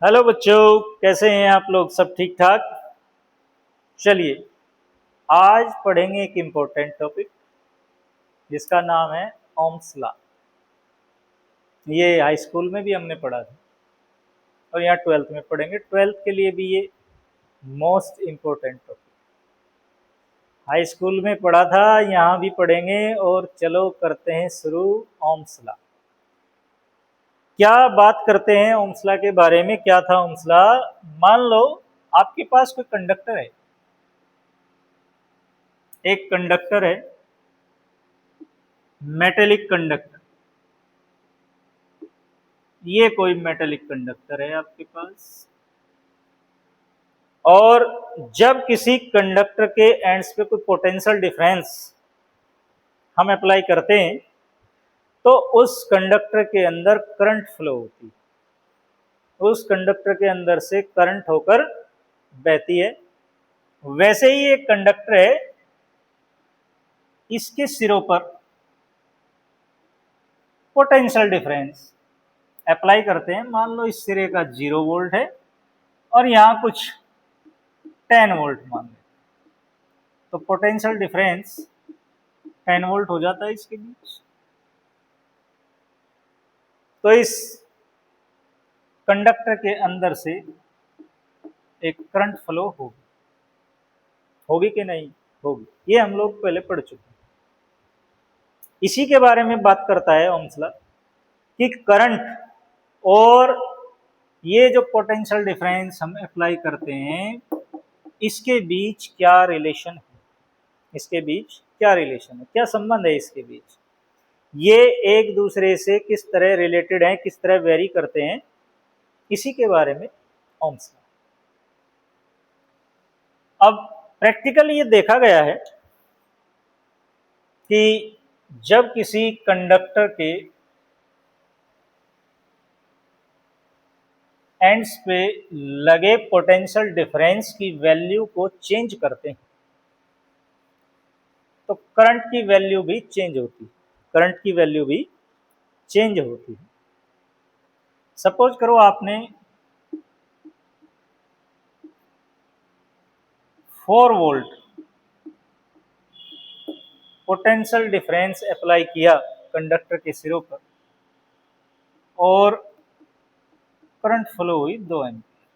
Hello बच्चों, कैसे हैं आप लोग? सब ठीक ठाक? चलिए, आज पढ़ेंगे एक इम्पोर्टेंट टॉपिक जिसका नाम है ओम्स लॉ। ये हाई स्कूल में भी हमने पढ़ा था और यहाँ ट्वेल्थ में पढ़ेंगे। ट्वेल्थ के लिए भी ये most important topic, high school में पढ़ा था, यहाँ भी पढ़ेंगे। और चलो करते हैं शुरू। ओम्स लॉ क्या बात करते हैं? ओम्स लॉ के बारे में। क्या था ओम्स लॉ? मान लो आपके पास कोई कंडक्टर है, एक कंडक्टर है, मेटेलिक कंडक्टर। ये कोई मेटेलिक कंडक्टर है आपके पास, और जब किसी कंडक्टर के एंड्स पे कोई पोटेंशियल डिफरेंस हम अप्लाई करते हैं तो उस कंडक्टर के अंदर करंट फ्लो होती है, उस कंडक्टर के अंदर से करंट होकर बहती है। वैसे ही एक कंडक्टर है, इसके सिरों पर पोटेंशियल डिफरेंस अप्लाई करते हैं। मान लो इस सिरे का 0 वोल्ट है और यहाँ कुछ 10 वोल्ट मान लें, तो पोटेंशियल डिफरेंस 10 वोल्ट हो जाता है इसके बीच। तो इस कंडक्टर के अंदर से एक करंट फ्लो होगी, होगी कि नहीं होगी? ये हम लोग पहले पढ़ चुके हैं। इसी के बारे में बात करता है ओम्स लॉ कि करंट और ये जो पोटेंशियल डिफरेंस हम अप्लाई करते हैं, इसके बीच क्या रिलेशन है, इसके बीच क्या रिलेशन है, क्या संबंध है इसके बीच, ये एक दूसरे से किस तरह रिलेटेड है, किस तरह वेरी करते हैं, इसी के बारे में ओम्स लॉ। अब प्रैक्टिकली ये देखा गया है कि जब किसी कंडक्टर के एंड्स पे लगे पोटेंशियल डिफरेंस की वैल्यू को चेंज करते हैं तो करंट की वैल्यू भी चेंज होती है, करंट की वैल्यू भी चेंज होती है। सपोज करो आपने 4 वोल्ट पोटेंशियल डिफरेंस अप्लाई किया कंडक्टर के सिरों पर और करंट फ्लो हुई 2 एम्पीयर।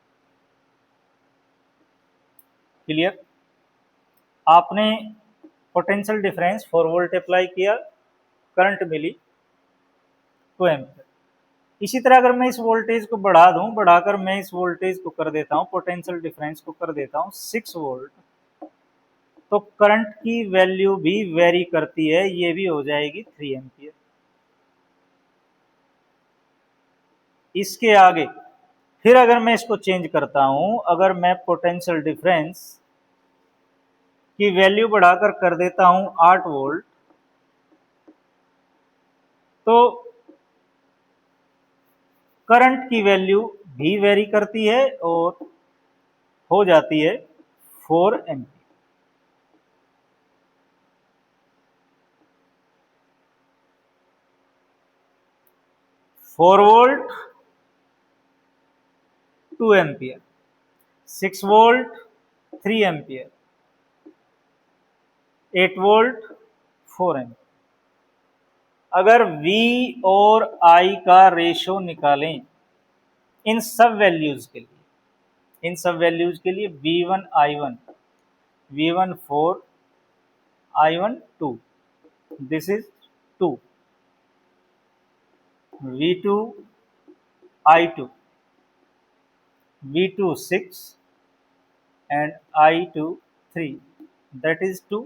क्लियर? आपने पोटेंशियल डिफरेंस 4 वोल्ट अप्लाई किया, करंट मिली 2 एम्पीयर। इसी तरह अगर मैं इस वोल्टेज को बढ़ा दूं, बढ़ाकर मैं इस वोल्टेज को कर देता हूं, पोटेंशियल डिफरेंस को कर देता हूं 6 वोल्ट, तो करंट की वैल्यू भी वेरी करती है, ये भी हो जाएगी 3 एम्पीयर। इसके आगे फिर अगर मैं इसको चेंज करता हूं, अगर मैं पोटेंशियल डिफरेंस की वैल्यू बढ़ाकर कर देता हूं 8 वोल्ट, तो करंट की वैल्यू भी वेरी करती है और हो जाती है 4 ampere. 4 volt 2 ampere, 6 volt 3 ampere, 8 volt 4 ampere. अगर V और I का रेशो निकालें इन सब वैल्यूज के लिए, इन सब वैल्यूज के लिए V1 I1, V1 4, I1 2, this is 2, V2 I2, V2 6 and I2 3, that is 2,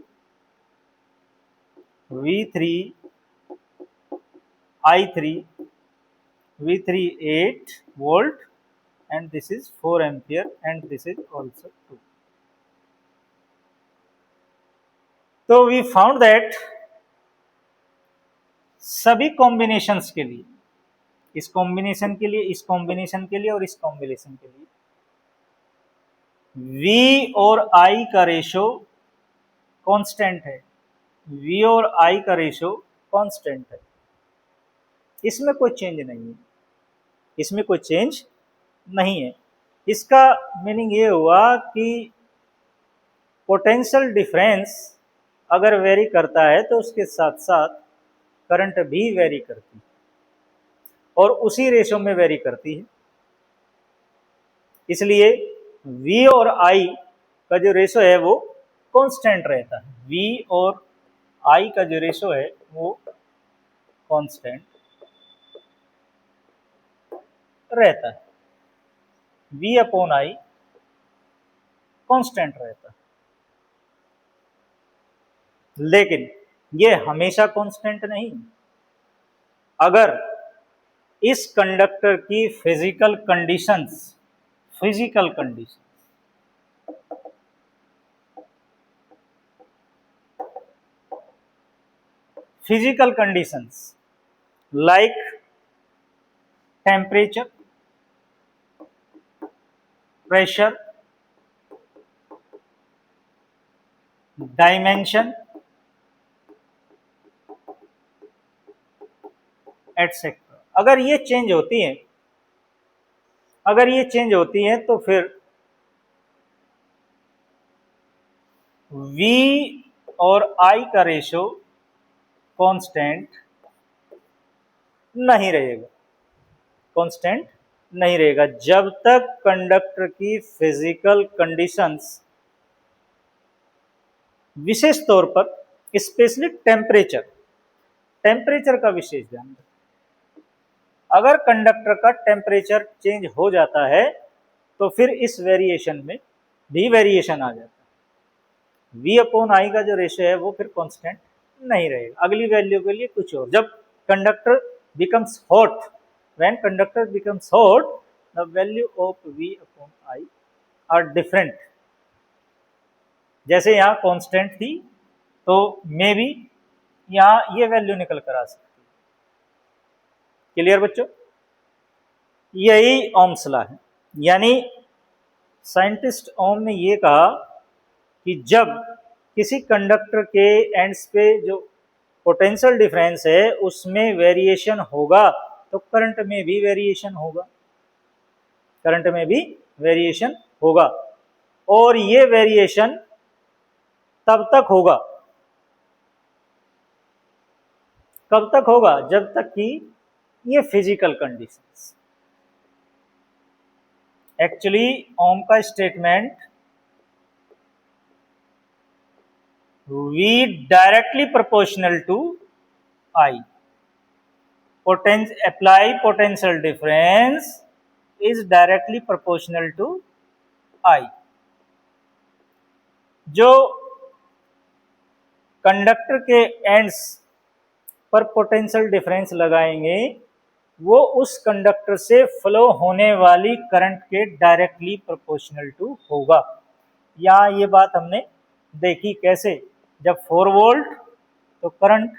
V3 I3, V3 8 volt and this is 4 ampere and this is also 2. So we found that सभी combinations के लिए, इस combination के लिए, इस combination के लिए और इस कॉम्बिनेशन के लिए V और I का रेशो कांस्टेंट है, V और I का रेशो कांस्टेंट है, इसमें कोई चेंज नहीं है, इसमें कोई चेंज नहीं है। इसका मीनिंग ये हुआ कि पोटेंशियल डिफरेंस अगर वेरी करता है तो उसके साथ साथ करंट भी वेरी करती है और उसी रेशो में वेरी करती है। इसलिए V और I का जो रेशो है वो कांस्टेंट रहता है। V और I का जो रेशो है वो कांस्टेंट रहता है। V अपॉन I कांस्टेंट रहता है, लेकिन ये हमेशा कांस्टेंट नहीं। अगर इस कंडक्टर की physical conditions like temperature, pressure, dimension, etcetera, अगर ये चेंज होती हैं तो फिर V और I का रेशो कांस्टेंट नहीं रहेगा जब तक कंडक्टर की फिजिकल कंडीशंस, विशेष तौर पर स्पेशली टेम्परेचर का विशेष ध्यान रखें। अगर कंडक्टर का टेम्परेचर चेंज हो जाता है तो फिर इस वेरिएशन में भी वेरिएशन आ जाता है। V अपॉन I का जो रेशियो है वो फिर कांस्टेंट नहीं रहेगा। अगली वैल्यू के लिए कुछ और, जब conductor becomes hot, when conductor becomes hot the value of V upon I are different. जैसे यहाँ कांस्टेंट थी तो मे बी यहाँ ये वैल्यू निकल कर आ सकती है। क्लियर बच्चों? यही ओम्स लॉ है। यानी साइंटिस्ट ओम ने ये कहा कि जब किसी कंडक्टर के एंड्स पे जो पोटेंशियल डिफरेंस है उसमें वेरिएशन होगा तो करंट में भी वेरिएशन होगा और ये वेरिएशन तब तक होगा, कब तक होगा? जब तक कि ये फिजिकल कंडीशंस। एक्चुअली ओम का statement V directly proportional to I, apply potential difference is directly proportional to I। जो कंडक्टर के एंड्स पर पोटेंशियल डिफरेंस लगाएंगे वो उस कंडक्टर से फ्लो होने वाली करंट के डायरेक्टली प्रोपोर्शनल टू होगा। यहाँ ये बात हमने देखी कैसे, जब 4 वोल्ट तो करंट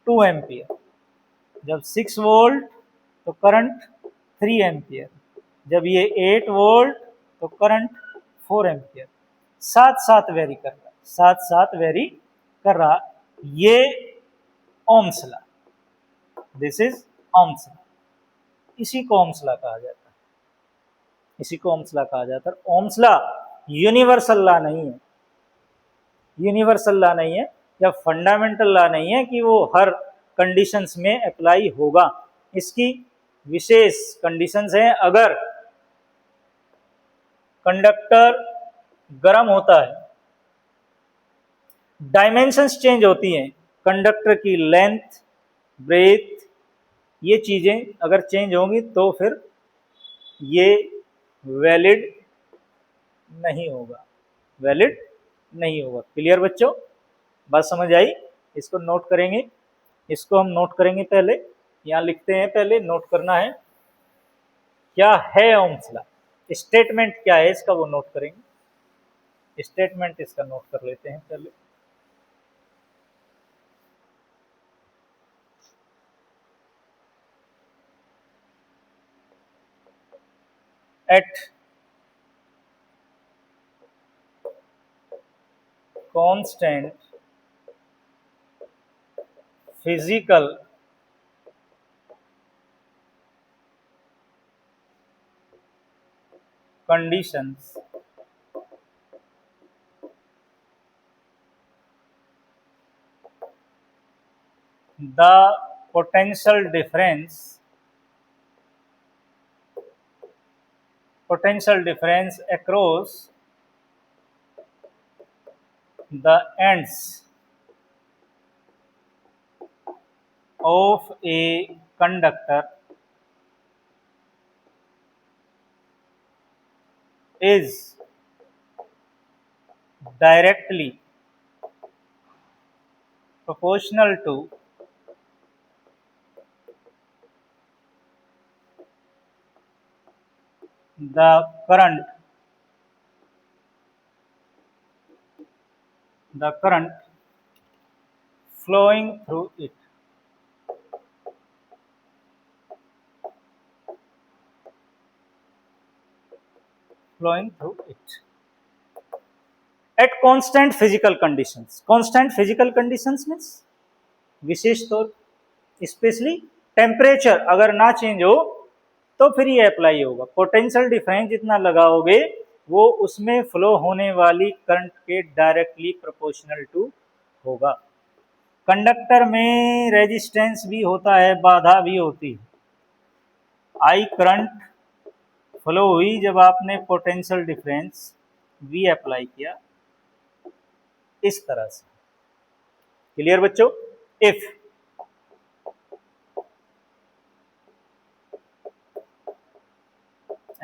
2 एम्पियर, जब 6 वोल्ट तो करंट 3 एम्पियर, जब ये 8 वोल्ट तो करंट 4 एम्पियर। साथ साथ वेरी कर रहा। ये Ohm's law, this is Ohm's law. इसी को ओम्स लॉ कहा जाता है। ओम्स लॉ यूनिवर्सल लॉ नहीं है या फंडामेंटल लॉ नहीं है कि वो हर कंडीशंस में अप्लाई होगा। इसकी विशेष कंडीशंस हैं। अगर कंडक्टर गर्म होता है, डायमेंशंस चेंज होती हैं, कंडक्टर की लेंथ, ब्रेथ, ये चीजें अगर चेंज होंगी तो फिर ये वैलिड नहीं होगा। क्लियर बच्चों? बात समझ आई? इसको नोट करेंगे, पहले यहाँ लिखते हैं, पहले नोट करना है क्या है ओम्स लॉ, स्टेटमेंट क्या है इसका वो नोट करेंगे। स्टेटमेंट इसका नोट कर लेते हैं पहले। At constant conditions, the potential difference across the ends of a conductor is directly proportional to the current flowing through it. Flowing through it at constant physical conditions. Constant physical conditions means विशेष तौर specially temperature अगर ना change हो तो फिर ये apply होगा। Potential difference जितना लगाओगे वो उसमें फ्लो होने वाली करंट के डायरेक्टली प्रोपोर्शनल टू होगा। कंडक्टर में रेजिस्टेंस भी होता है, बाधा भी होती है। आई करंट फ्लो हुई जब आपने पोटेंशियल डिफरेंस V अप्लाई किया इस तरह से। क्लियर बच्चों? If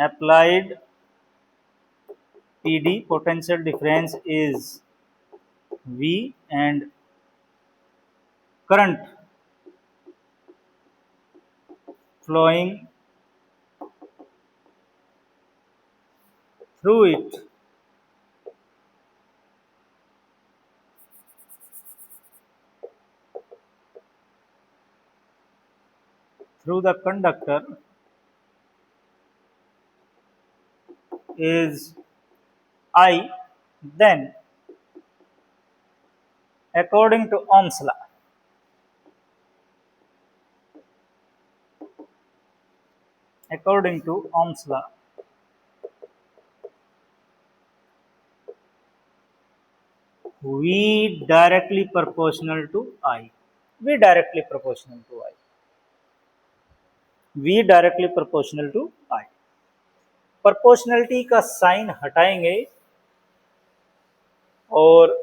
applied PD potential difference is V and current flowing through it through the conductor is I, then according to Ohm's law, V directly proportional to I. V directly proportional to I. V directly proportional to I. Proportionality का sign हटाएंगे और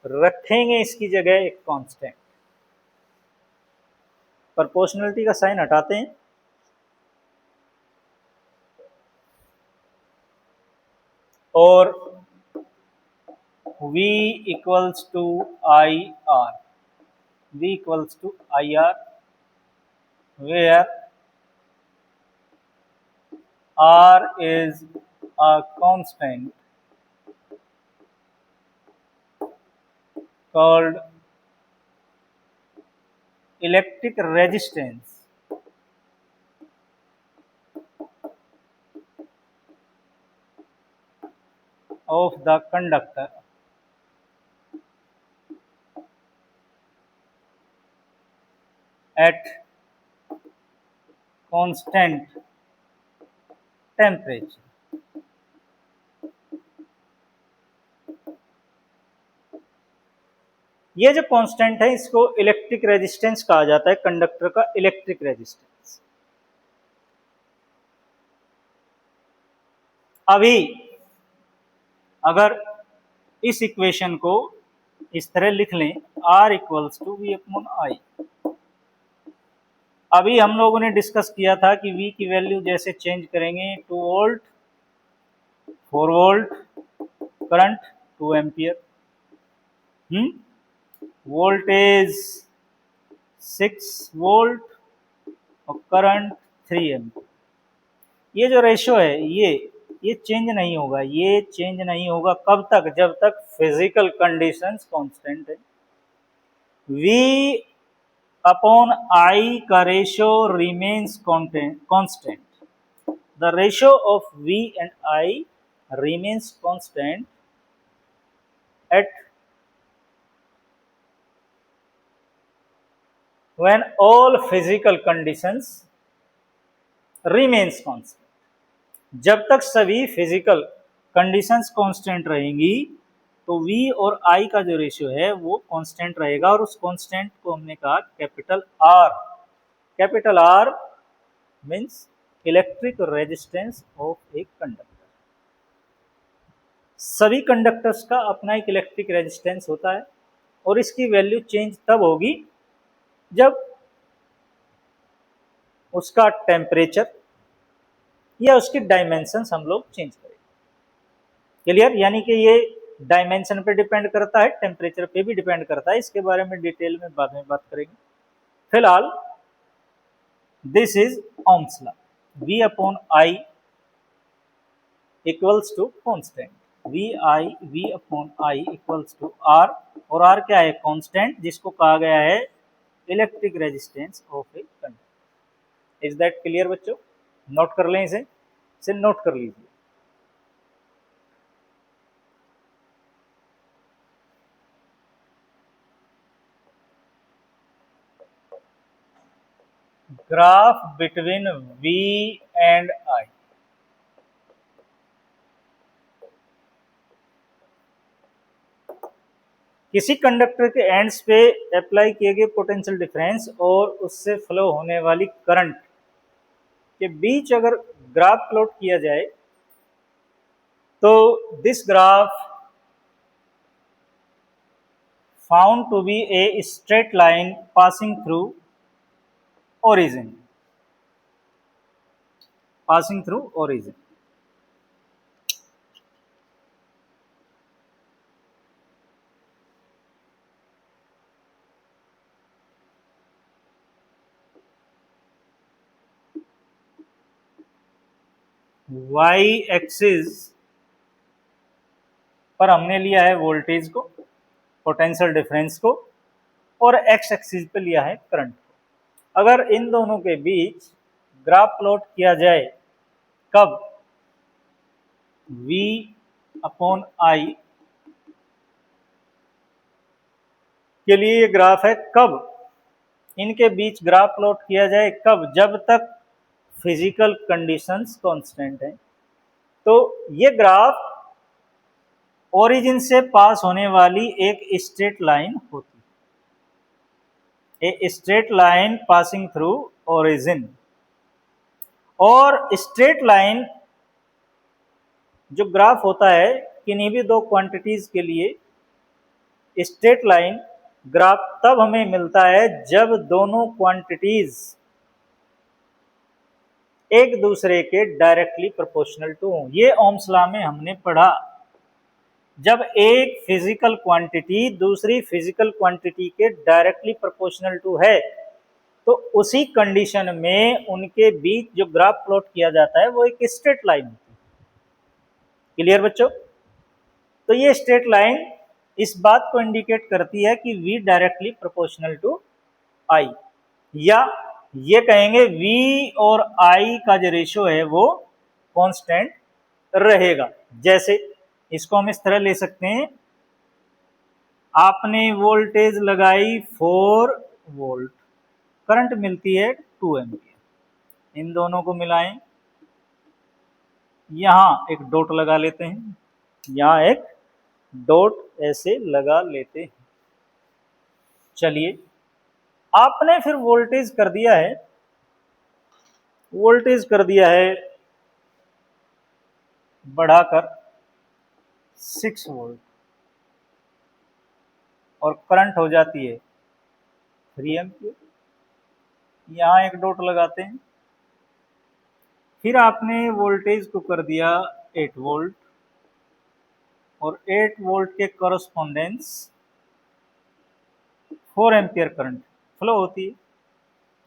रखेंगे इसकी जगह एक constant. Proportionality का sign हटाते हैं और V equals to I R, V equals to I R, where R is a constant called electric resistance of the conductor at constant temperature. ये जो कांस्टेंट है इसको इलेक्ट्रिक रेजिस्टेंस कहा जाता है, कंडक्टर का इलेक्ट्रिक रेजिस्टेंस। अभी अगर इस इक्वेशन को इस तरह लिख लें, R equals to V upon I. अभी हम लोगों ने डिस्कस किया था कि V की वैल्यू जैसे चेंज करेंगे 2 volt, 4 volt current, 2 ampere, voltage 6 volt और करंट 3 एम्पियर। ये जो रेशो है ये चेंज नहीं होगा। ये चेंज नहीं होगा कब तक? जब तक फिजिकल कंडीशंस कांस्टेंट है। V अपॉन I का ratio remains constant. The ratio of V and I remains constant at when all physical conditions remains constant. जब तक सभी फिजिकल कंडीशंस कांस्टेंट रहेंगी तो V और I का जो रेशियो है वो कांस्टेंट रहेगा, और उस कांस्टेंट को हमने कहा capital R। Capital R means electric resistance of a conductor. सभी कंडक्टर्स का अपना एक इलेक्ट्रिक रेजिस्टेंस होता है, और इसकी वैल्यू चेंज तब होगी जब उसका टेम्परेचर या उसकी डायमेंशंस हम लोग चेंज करेंगे। क्लियर? यानी कि ये डायमेंशन पे डिपेंड करता है, टेम्परेचर पे भी डिपेंड करता है। इसके बारे में डिटेल में बाद में बात करेंगे। फिलहाल this is Ohm's law, V upon I equals to constant, V upon I equals to R, और R क्या है? कांस्टेंट, जिसको कहा गया है electric resistance of a conductor. Is that clear बच्चों? नोट कर लें, इसे नोट कर लीजिए। Graph between V and I। किसी कंडक्टर के एंड्स पे अप्लाई किए गए पोटेंशियल डिफरेंस और उससे फ्लो होने वाली करंट के बीच अगर ग्राफ प्लॉट किया जाए तो this graph found to be a straight line passing through origin, passing through origin। y axis पर हमने लिया है वोल्टेज को, पोटेंशियल डिफरेंस को, और x एक्सिस पे लिया है करंट को। अगर इन दोनों के बीच ग्राफ प्लॉट किया जाए, कब? V अपॉन I के लिए ये ग्राफ है। कब इनके बीच ग्राफ प्लॉट किया जाए? कब? जब तक फिजिकल कंडीशंस कांस्टेंट हैं। तो ये ग्राफ ओरिजिन से पास होने वाली एक स्ट्रेट लाइन होती है, ए straight line passing through origin. और स्ट्रेट लाइन जो ग्राफ होता है किन्हीं भी दो क्वांटिटीज के लिए, स्ट्रेट लाइन ग्राफ तब हमें मिलता है जब दोनों क्वांटिटीज एक दूसरे के डायरेक्टली प्रोपोर्शनल टू हों। ये ओम्स लॉ में हमने पढ़ा। जब एक फिजिकल क्वांटिटी दूसरी फिजिकल क्वांटिटी के डायरेक्टली प्रोपोर्शनल टू है तो उसी कंडीशन में उनके बीच जो ग्राफ प्लॉट किया जाता है वो एक स्ट्रेट लाइन होती है। क्लियर बच्चों? तो ये स्ट्रेट लाइन इस बात को इंडिकेट करती है कि V directly proportional to I, या ये कहेंगे V और I का जो रेशियो है वो कांस्टेंट रहेगा। जैसे इसको हम इस तरह ले सकते हैं, आपने वोल्टेज लगाई 4 वोल्ट, करंट मिलती है 2 एम्पियर। इन दोनों को मिलाएं, यहां एक डॉट लगा लेते हैं, यहां एक डॉट ऐसे लगा लेते हैं। चलिए, आपने फिर वोल्टेज कर दिया है, बढ़ाकर 6 वोल्ट, और करंट हो जाती है 3 एम्पियर। यहाँ एक डॉट लगाते हैं। फिर आपने वोल्टेज को कर दिया 8 वोल्ट, और 8 वोल्ट के कॉरस्पॉन्डेंस 4 एम्पियर करंट फ्लो होती है।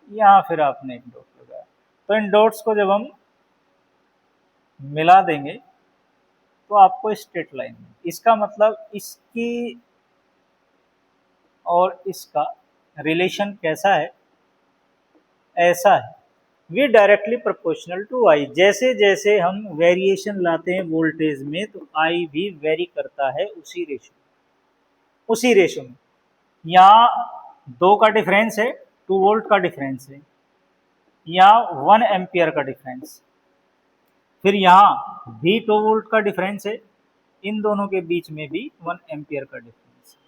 यहाँ फिर आपने एक डॉट लगाया। तो इन डॉट्स को जब हम मिला देंगे तो आपको स्ट्रेट लाइन, इसका मतलब इसकी और इसका रिलेशन कैसा है? ऐसा है, V directly proportional to I। जैसे जैसे हम वेरिएशन लाते हैं वोल्टेज में तो I भी वेरी करता है उसी रेशो में। यहाँ 2 का डिफरेंस है, 2 वोल्ट का डिफरेंस है, यहाँ 1 एम्पियर का डिफरेंस। फिर यहाँ भी 2 वोल्ट का डिफरेंस है, इन दोनों के बीच में भी 1 एम्पियर का डिफरेंस है।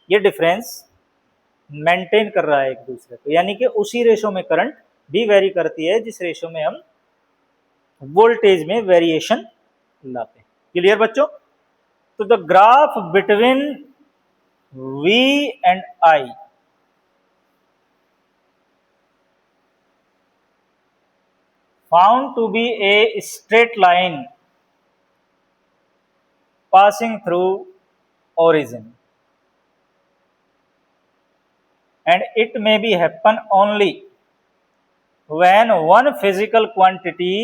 ये डिफरेंस मेंटेन कर रहा है एक दूसरे को, यानी कि उसी रेशो में करंट भी वेरी करती है जिस रेशो में हम वोल्टेज में वेरिएशन लाते हैं। क्लियर बच्चों? तो the graph between V and I found to be a straight line passing through origin, and it may be happen only when one physical quantity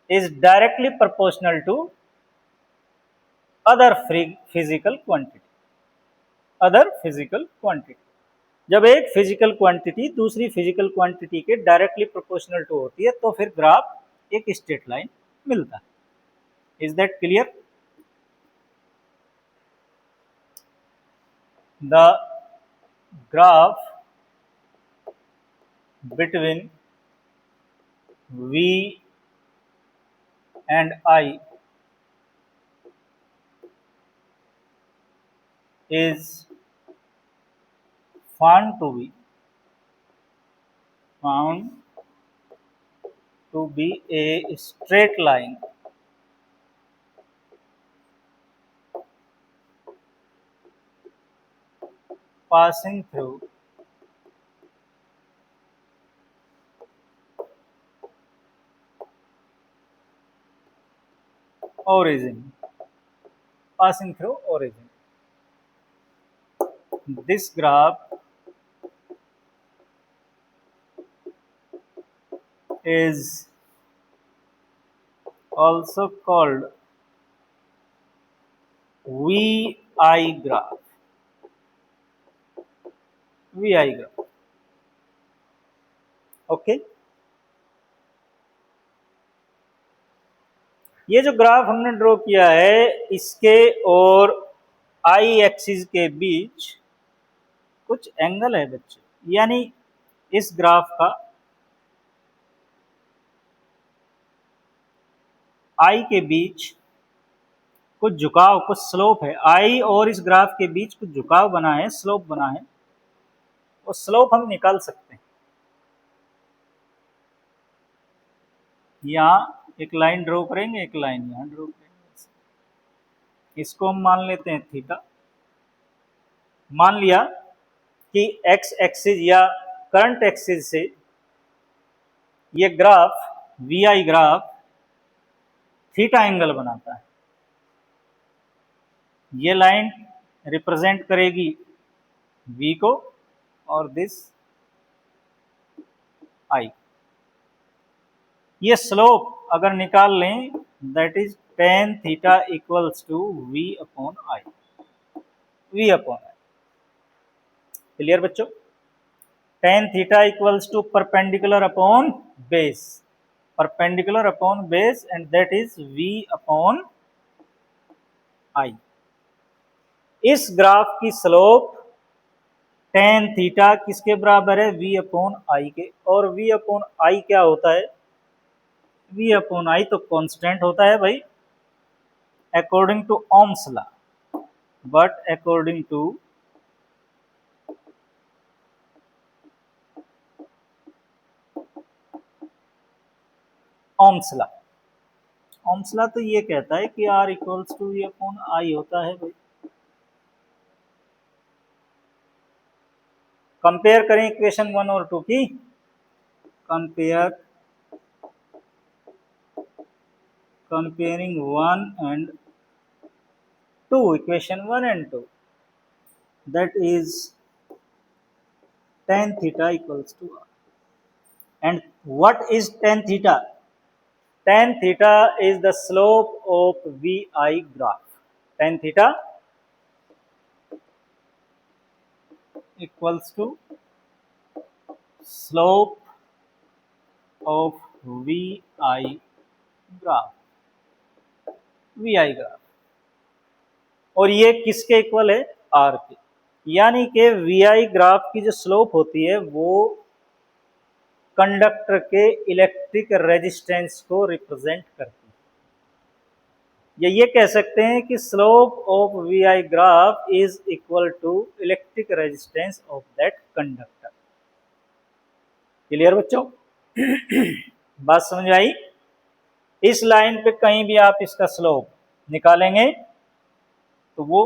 is directly proportional to other physical quantity। जब एक physical quantity दूसरी physical quantity के directly proportional to होती है तो फिर graph एक straight line मिलता है। Is that clear? The graph between V and I is found to be a straight line passing through origin, This graph is also called VI graph। Okay, ये जो graph हमने draw किया है इसके और आई axis के बीच कुछ एंगल है बच्चे, यानी इस ग्राफ का आई के बीच कुछ झुकाव, कुछ स्लोप है। आई और इस ग्राफ के बीच कुछ झुकाव बना है, स्लोप बना है, वो स्लोप हम निकाल सकते हैं। यहाँ एक लाइन ड्रॉ करेंगे, एक लाइन यहाँ ड्रॉ करेंगे, इसको हम मान लेते हैं थीटा। मान लिया कि एक्स एक्सिस या करंट एक्सिस से ये graph VI graph theta angle बनाता है। ये लाइन रिप्रेजेंट करेगी V को और दिस I। ये स्लोप अगर निकाल लें that is tan theta equals to V upon I। Clear बच्चों? tan theta equals to perpendicular upon base and that is V upon I। इस ग्राफ की स्लोप tan थीटा किसके बराबर है? V अपॉन I के। और V अपॉन I क्या होता है? V अपॉन I तो कांस्टेंट होता है भाई according to Ohm's law, but according to Ohm's law तो ये कहता है कि R equals to V upon I होता है भाई। कंपेयर करें इक्वेशन 1 और 2 की, comparing 1 and 2, equation 1 and 2, that is tan theta equals to R। And what is tan theta? Tan theta is the slope of VI graph। Tan theta equals to slope of VI graph। और ये किसके equal है? R के। यानी कि VI graph की जो slope होती है वो कंडक्टर के इलेक्ट्रिक रेजिस्टेंस को रिप्रेजेंट करती है। ये कह सकते हैं कि slope of V I graph is equal to electric resistance of that conductor. Clear बच्चों? बात समझ आई? इस लाइन पे कहीं भी आप इसका स्लोप निकालेंगे तो वो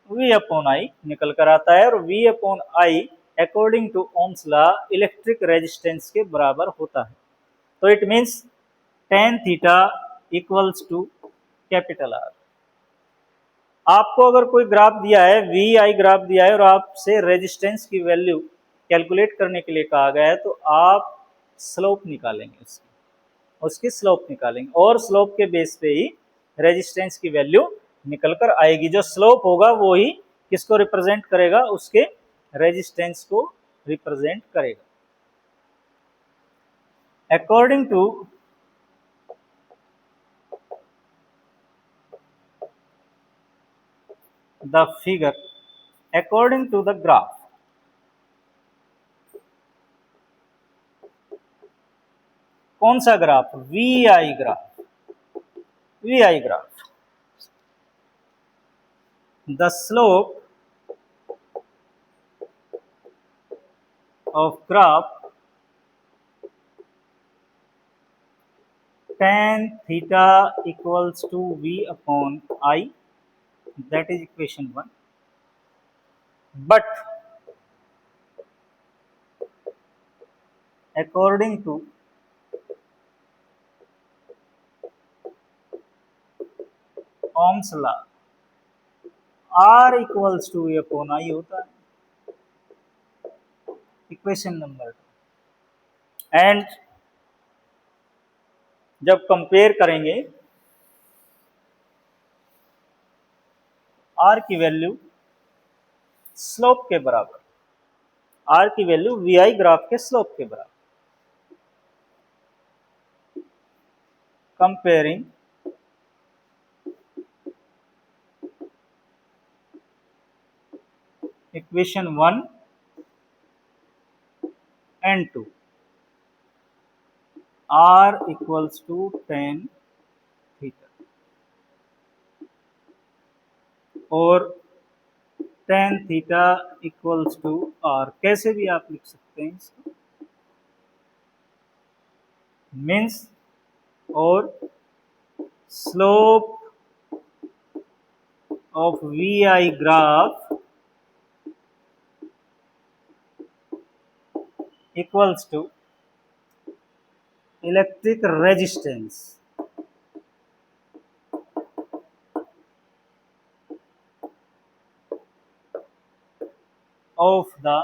v अपॉन आई निकल कर आता है, और v upon I according to Ohm's law electric resistance के बराबर होता है। तो it means tan theta equals to capital R। आपको अगर कोई ग्राफ दिया है, वी आई ग्राफ दिया है, और आपसे रेजिस्टेंस की वैल्यू कैलकुलेट करने के लिए कहा गया है, तो आप स्लोप निकालेंगे, उसकी स्लोप निकालेंगे, और स्लोप के बेस पे ही रेजिस्टेंस की वैल्यू निकल कर आएगी। जो स्लोप होगा वो ही किसको रिप्रेजेंट करेगा? उसके रेजिस्टेंस को रिप्रेजेंट करेगा। According to the figure, according to the graph, कौन सा graph? V I graph. V I graph, the slope of graph tan theta equals to v upon I, that is equation 1. But according to Ohm's law, R equals to v upon I होता है, equation number 2। And जब compare करेंगे R की value slope के बराबर, R की value we I graph के slope के बराबर, comparing equation 1 and 2, R equals to tan theta, और tan theta equals to R कैसे भी आप लिख सकते हैं इसको, मीन्स, और slope of V I graph equals to electric resistance of the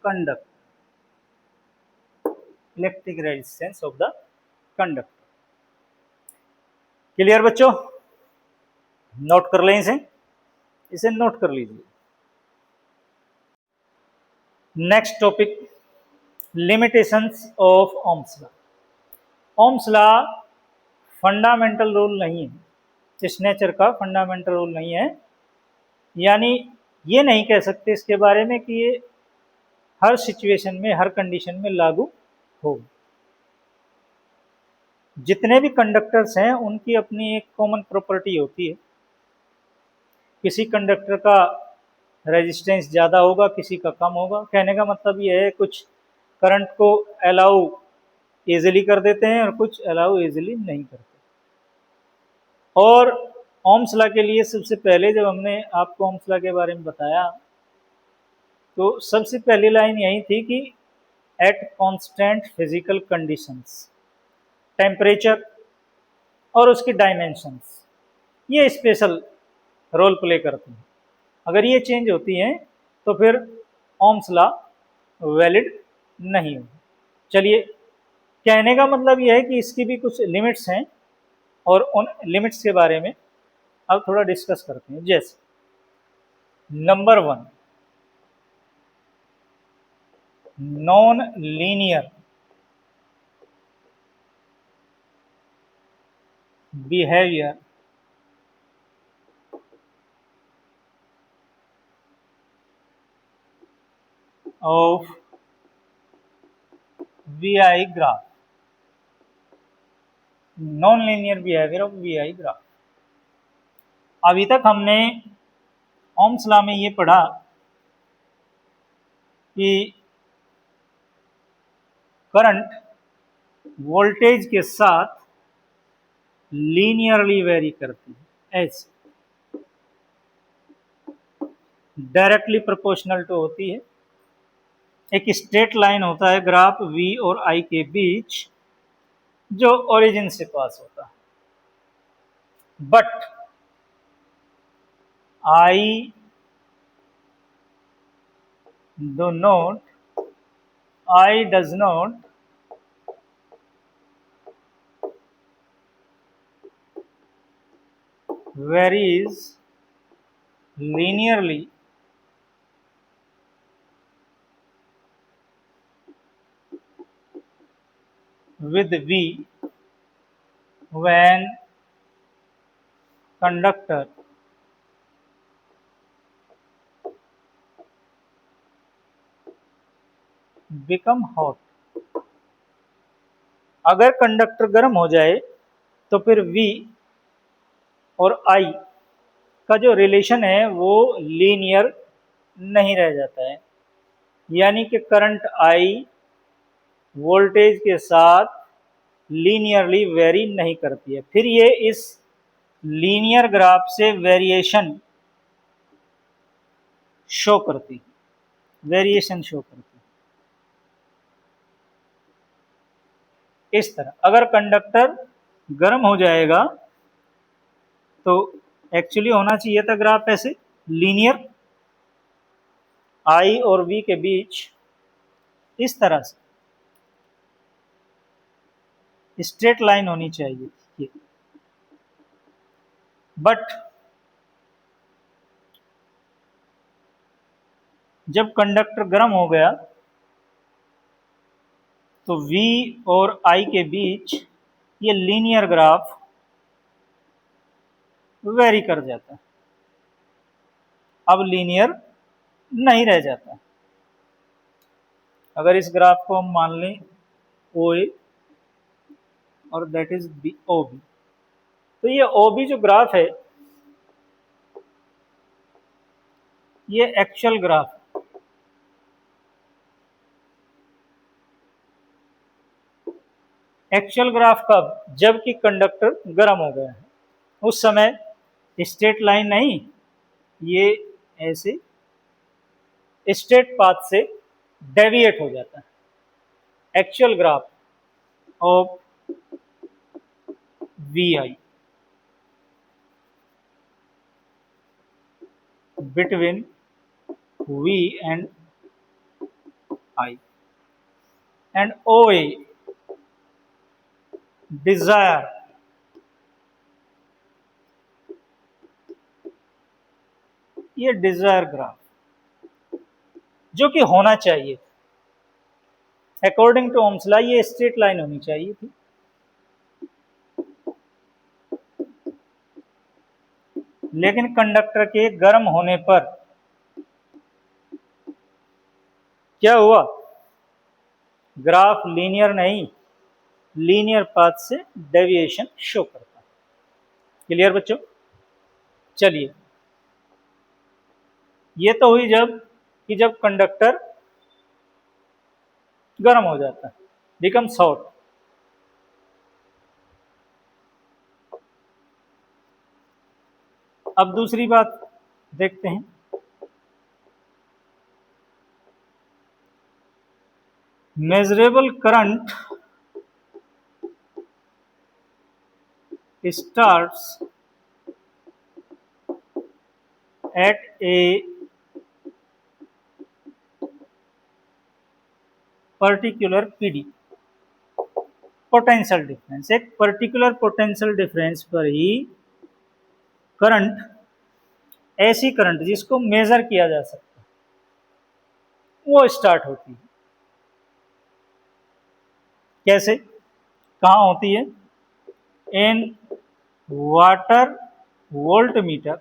conductor, electric resistance of the conductor। Clear बच्चों? नोट कर लें इसे नोट कर लीजिए। Next topic, limitations of Ohm's law. Ohm's law fundamental rule नहीं है, इस नेचर का फंडामेंटल रूल नहीं है, यानी ये नहीं कह सकते इसके बारे में कि ये हर सिचुएशन में, हर कंडीशन में लागू हो। जितने भी कंडक्टर्स हैं उनकी अपनी एक कॉमन प्रॉपर्टी होती है, किसी कंडक्टर का रेजिस्टेंस ज़्यादा होगा, किसी का कम होगा। कहने का मतलब ये है, कुछ करंट को अलाउ इजीली कर देते हैं और कुछ अलाउ इजीली नहीं करते। और ओम्स लॉ के लिए सबसे पहले जब हमने आपको ओम्स लॉ के बारे में बताया तो सबसे पहली लाइन यही थी कि at constant physical conditions, temperature और उसकी डायमेंशंस ये स्पेशल रोल प्ले करती हैं। अगर ये चेंज होती हैं तो फिर ओम्स लॉ वैलिड नहीं होगी। चलिए, कहने का मतलब ये है कि इसकी भी कुछ लिमिट्स हैं और उन लिमिट्स के बारे में अब थोड़ा डिस्कस करते हैं। जैसे number 1, non linear behaviour of VI graph, non linear behaviour of VI graph. अभी तक हमने ओम्स लॉ में ये पढ़ा कि करंट वोल्टेज के साथ लीनियरली वेरी करती है, ऐसे डायरेक्टली प्रोपोर्शनल टू होती है। एक स्ट्रेट लाइन होता है ग्राफ V और I के बीच जो ओरिजिन से पास होता है, but I does not varies linearly with V when conductor become hot। अगर कंडक्टर गर्म हो जाए तो फिर V और I का जो रिलेशन है वो लीनियर नहीं रह जाता है, यानी कि करंट I वोल्टेज के साथ लीनियरली वेरी नहीं करती है। फिर ये इस लीनियर ग्राफ से वेरिएशन शो करती, वेरिएशन शो करती इस तरह। अगर कंडक्टर गर्म हो जाएगा तो एक्चुअली होना चाहिए था ग्राफ ऐसे लीनियर, I और V के बीच इस तरह से स्ट्रेट लाइन होनी चाहिए थी, बट जब कंडक्टर गर्म हो गया तो V और I के बीच ये लीनियर ग्राफ वेरी कर जाता है, अब लीनियर नहीं रह जाता। अगर इस ग्राफ को हम मान लें OA और दैट इज OB, तो ये OB जो ग्राफ है ये एक्चुअल ग्राफ, एक्चुअल ग्राफ कब, जबकि कंडक्टर गर्म हो गया है, उस समय स्ट्रेट लाइन नहीं, ये ऐसे स्ट्रेट पाथ से डेविएट हो जाता है। Actual graph of VI between V and I and OA desire ये डिजायर ग्राफ जो कि होना चाहिए अकॉर्डिंग टू ओम्स लॉ, ये स्ट्रेट लाइन होनी चाहिए थी, लेकिन कंडक्टर के गर्म होने पर क्या हुआ, ग्राफ लीनियर नहीं, लीनियर पाथ से डेविएशन शो करता है। क्लियर बच्चों? चलिए, ये तो हुई जब कंडक्टर गर्म हो जाता है, बिकम्स हॉट। अब दूसरी बात देखते हैं, measurable current starts at a particular PD, potential difference, एक पर्टिकुलर पोटेंशियल डिफरेंस पर ही करंट, ऐसी करंट जिसको मेजर किया जा सकता है, वो स्टार्ट होती है। कैसे, कहाँ होती है? In water volt meter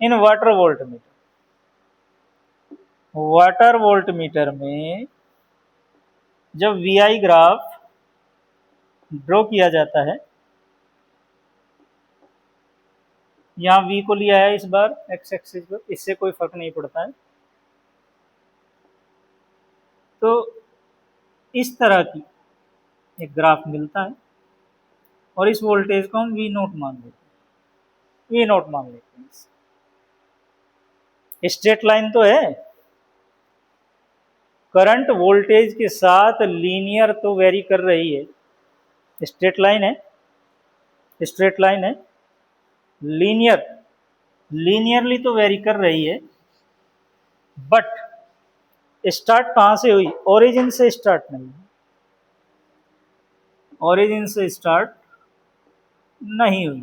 in water volt meter में जब VI ग्राफ ड्रॉ किया जाता है, यहाँ V को लिया है इस बार एक्स एक्सिस पर, इससे कोई फर्क नहीं पड़ता है। तो इस तरह की एक ग्राफ मिलता है और इस वोल्टेज को हम V0 मान लेते हैं। स्ट्रेट लाइन तो है, करंट वोल्टेज के साथ लीनियर तो वेरी कर रही है, स्ट्रेट लाइन है, लीनियरली तो वेरी कर रही है, बट स्टार्ट कहां से हुई? ओरिजिन से स्टार्ट नहीं, ओरिजिन से स्टार्ट नहीं हुई।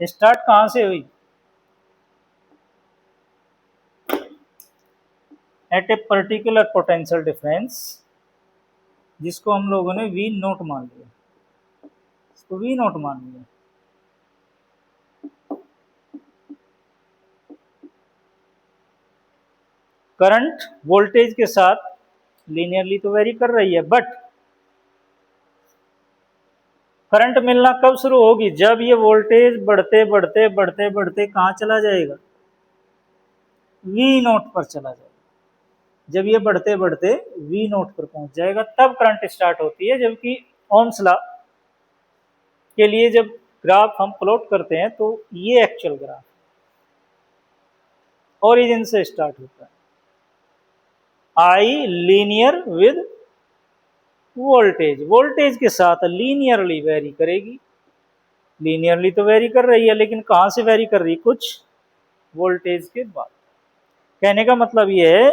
स्टार्ट कहां से हुई? At a particular potential difference, जिसको हम लोगों ने V0 मान लिया, इसको V0 मान लिया। करंट वोल्टेज के साथ लीनियरली तो वेरी कर रही है, बट करंट मिलना कब शुरू होगी? जब ये वोल्टेज बढ़ते कहां चला जाएगा? V0 पर चला जाएगा। जब ये बढ़ते V0 पर पहुंच जाएगा तब करंट स्टार्ट होती है। जबकि ओम्स लॉ के लिए जब ग्राफ हम प्लॉट करते हैं तो ये एक्चुअल ग्राफ ओरिजिन से स्टार्ट होता है, आई लीनियर विद वोल्टेज के साथ लीनियरली वेरी करेगी। लीनियरली तो वेरी कर रही है, लेकिन कहां से वेरी कर रही है? कुछ वोल्टेज के बाद। कहने का मतलब ये है,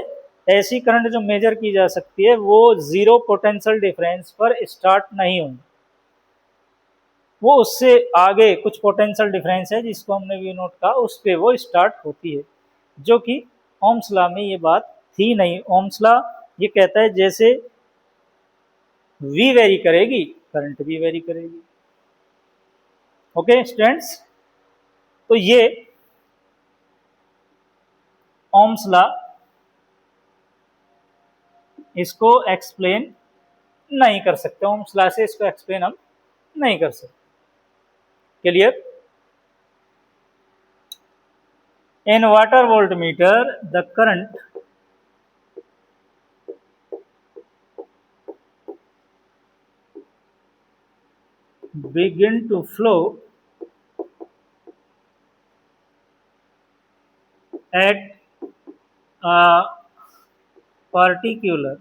ऐसी करंट जो मेजर की जा सकती है वो जीरो पोटेंशियल डिफरेंस पर स्टार्ट नहीं होगी, वो उससे आगे कुछ पोटेंशियल डिफरेंस है जिसको हमने V0 कहा, उस पे वो स्टार्ट होती है, जो कि ओम्स लॉ में ये बात थी नहीं। ओम्स लॉ ये कहता है जैसे V वेरी करेगी करंट भी वेरी करेगी। ओके स्टूडेंट्स, तो ये ओम्स लॉ, इसको एक्सप्लेन नहीं कर सकते, ओम्स लॉ से इसको एक्सप्लेन हम नहीं कर सकते। Clear? In water voltmeter, the current begin to flow at a particular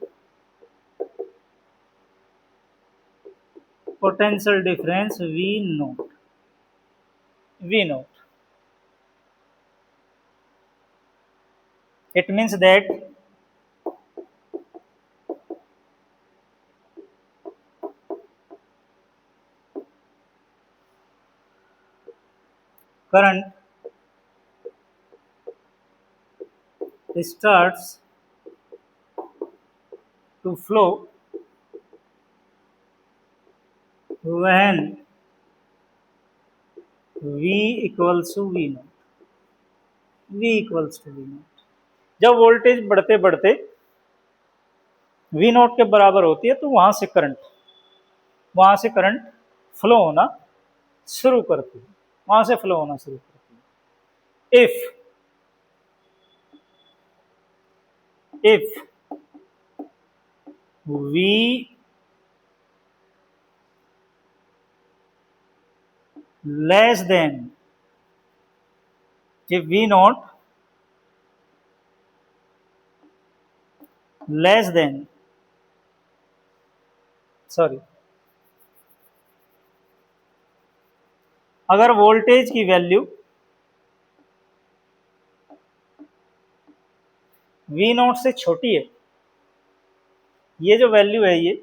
potential difference V0. It means that current starts to flow when V equals to V0. जब वोल्टेज बढ़ते V0 के बराबर होती है तो वहां से करंट फ्लो होना शुरू करती है, if V less than, if V0 less than, अगर वोल्टेज की वैल्यू V0 से छोटी है, ये जो वैल्यू है ये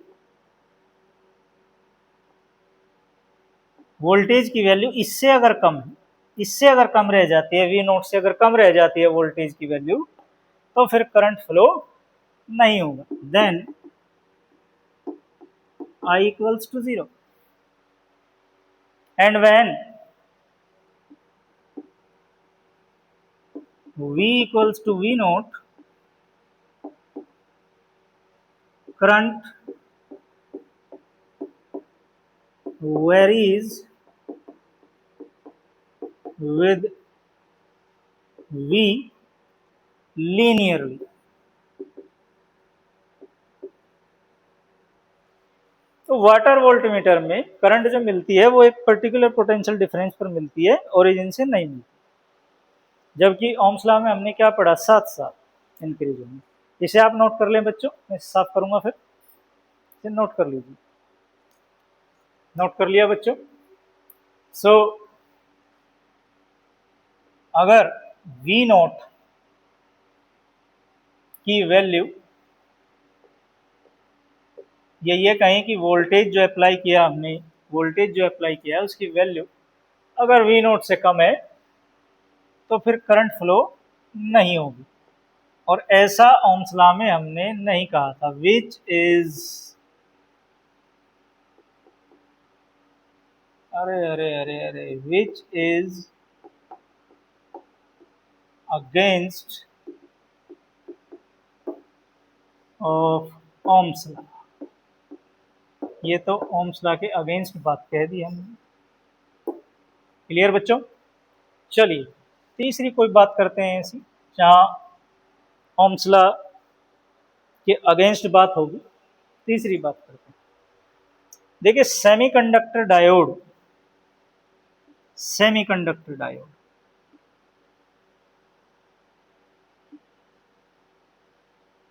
वोल्टेज की वैल्यू इससे अगर कम रह जाती है, V0 से अगर कम रह जाती है वोल्टेज की वैल्यू, तो फिर करंट फ्लो नहीं होगा। Then I equals to 0, and when V equals to V naught, current varies with V linearly. तो वाटर वोल्टमीटर में करंट जो मिलती है वो एक पर्टिकुलर पोटेंशियल डिफरेंस पर मिलती है, ओरिजिन से नहीं मिलती। जबकि ओम्स लॉ में हमने क्या पढ़ा, साथ साथ इंक्रीज होंगे। इसे आप नोट कर लें बच्चों, मैं साफ करूंगा फिर, इसे नोट कर लीजिए। नोट कर लिया बच्चों? सो अगर V नोट की वैल्यू, ये कहें कि वोल्टेज जो अप्लाई किया हमने, वोल्टेज जो अप्लाई किया उसकी वैल्यू अगर V नोट से कम है तो फिर करंट फ्लो नहीं होगी। और ऐसा ओम्स लॉ में हमने नहीं कहा था। विच इज, अरे अरे अरे अरे, which is against of Ohm's law. ये तो ओम्स लॉ के अगेंस्ट बात कह दी हमने। क्लियर बच्चों? चलिए तीसरी कोई बात करते हैं ऐसी जहां ओम्स लॉ के अगेंस्ट बात होगी। तीसरी बात करते हैं, देखिए सेमीकंडक्टर डायोड, सेमीकंडक्टर डायोड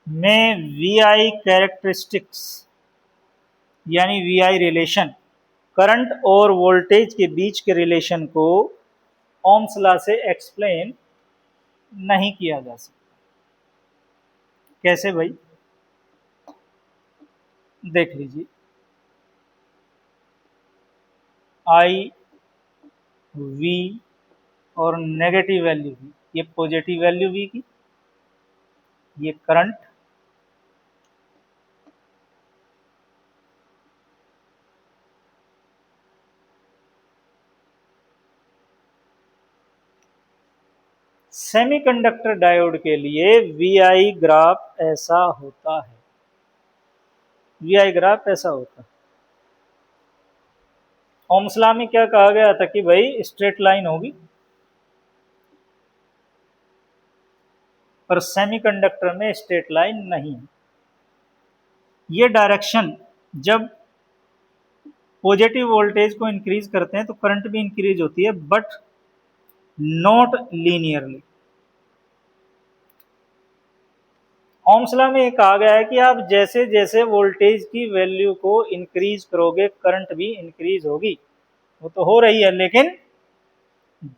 में VI कैरेक्टरिस्टिक्स यानी VI रिलेशन, करंट और वोल्टेज के बीच के रिलेशन को ओम्स लॉ से एक्सप्लेन नहीं किया जा सकता। कैसे भाई? देख लीजिए, I V और नेगेटिव वैल्यू V, ये पॉजिटिव वैल्यू V की, ये करंट, सेमीकंडक्टर डायोड के लिए VI ग्राफ ऐसा होता है। VI ग्राफ ऐसा होता है। ओम्स लॉ में क्या कहा गया था कि भाई स्ट्रेट लाइन होगी, पर सेमीकंडक्टर में स्ट्रेट लाइन नहीं है। ये डायरेक्शन, जब पॉजिटिव वोल्टेज को इंक्रीज करते हैं तो करंट भी इंक्रीज होती है, but not linearly. Ohm's law में कहा गया है कि आप जैसे जैसे वोल्टेज की वैल्यू को इंक्रीज करोगे करंट भी इंक्रीज होगी। वो तो हो रही है लेकिन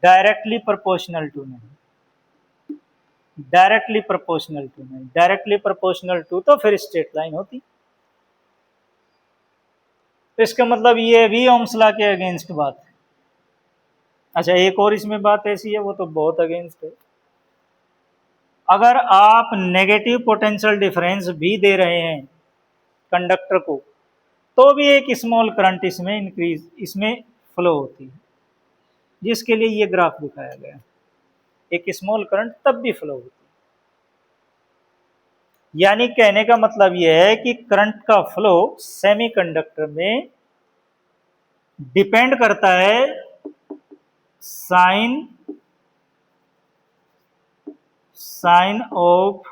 डायरेक्टली प्रोपोर्शनल टू नहीं, डायरेक्टली प्रोपोर्शनल टू नहीं, डायरेक्टली प्रोपोर्शनल टू तो फिर स्ट्रेट लाइन होती। तो इसका मतलब ये भी ओम्स लॉ के अगेंस्ट बात है। अच्छा एक और इसमें बात ऐसी है, वो तो बहुत अगेंस्ट है। अगर आप नेगेटिव पोटेंशियल डिफरेंस भी दे रहे हैं कंडक्टर को, तो भी एक स्मॉल करंट इसमें इंक्रीज, इसमें फ्लो होती है, जिसके लिए ये ग्राफ दिखाया गया है। एक स्मॉल करंट तब भी फ्लो होती है। यानी कहने का मतलब यह है कि करंट का फ्लो सेमीकंडक्टर में डिपेंड करता है sign of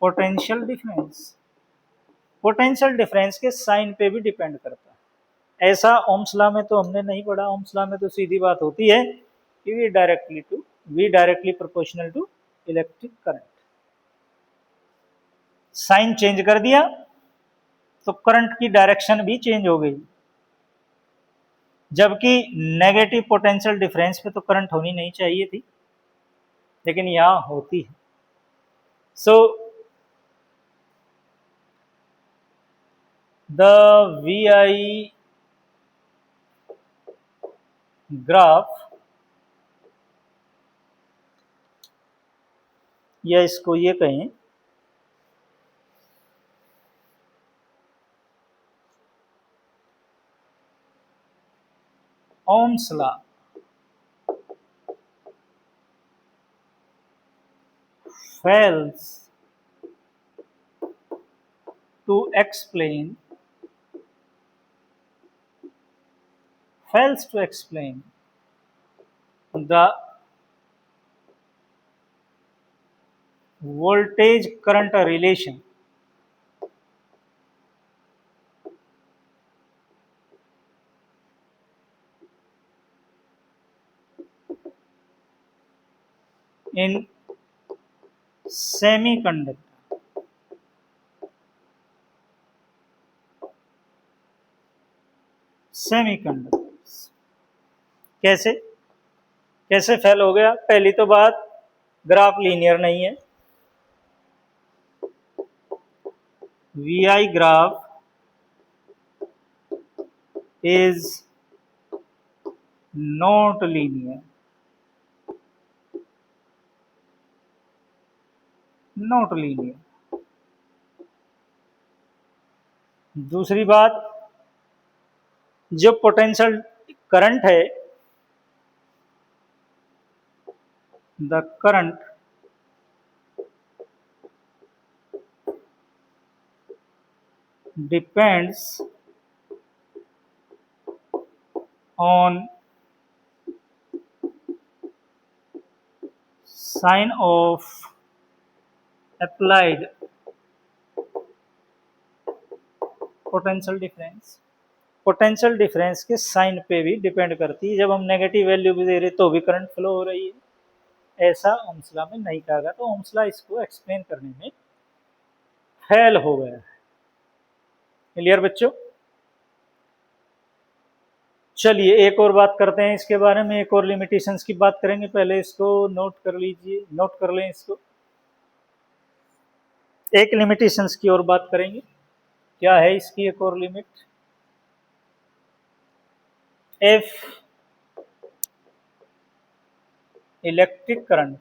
potential difference, potential difference के साइन पे भी डिपेंड करता है। ऐसा ओम्स लॉ में तो हमने नहीं पढ़ा। ओम्स लॉ में तो सीधी बात होती है कि V directly proportional to electric current. Sign change कर दिया तो करंट की डायरेक्शन भी चेंज हो गई, जबकि नेगेटिव पोटेंशियल डिफरेंस पे तो करंट होनी नहीं चाहिए थी, लेकिन यहां होती है। सो द VI ग्राफ, या इसको ये कहें Ohm's law fails to explain the voltage current relation in semiconductor. कैसे कैसे फेल हो गया? पहली तो बात, ग्राफ लीनियर नहीं है। VI graph is not linear. दूसरी बात, जो पोटेंशियल करंट है, the current depends on sign of applied potential difference के साइन पे भी डिपेंड करती है। जब हम नेगेटिव वैल्यू भी दे रहे तो भी करंट फ्लो हो रही है, ऐसा ओम्स लॉ में नहीं कहा गया। तो ओम्स लॉ इसको एक्सप्लेन करने में फेल हो गया है। क्लियर बच्चों? चलिए एक और बात करते हैं इसके बारे में, एक और लिमिटेशंस की बात करेंगे। पहले इसको नोट कर लीजिए, नोट कर लें इसको। एक लिमिटेशंस की और बात करेंगे। क्या है इसकी एक और limit? if electric current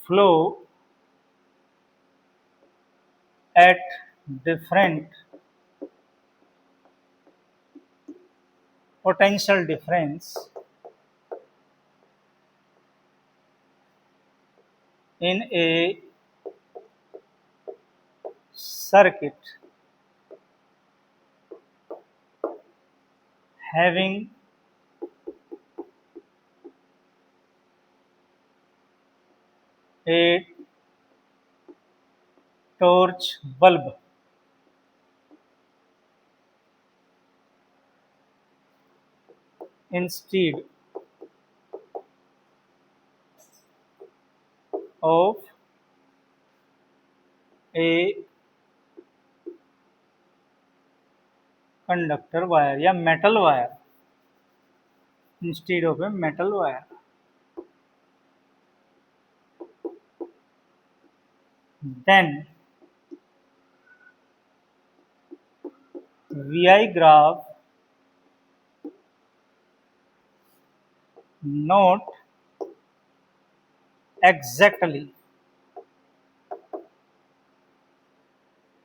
flow at different potential difference in a circuit having a torch bulb instead of a conductor wire या metal wire, instead of a metal wire, then VI graph not exactly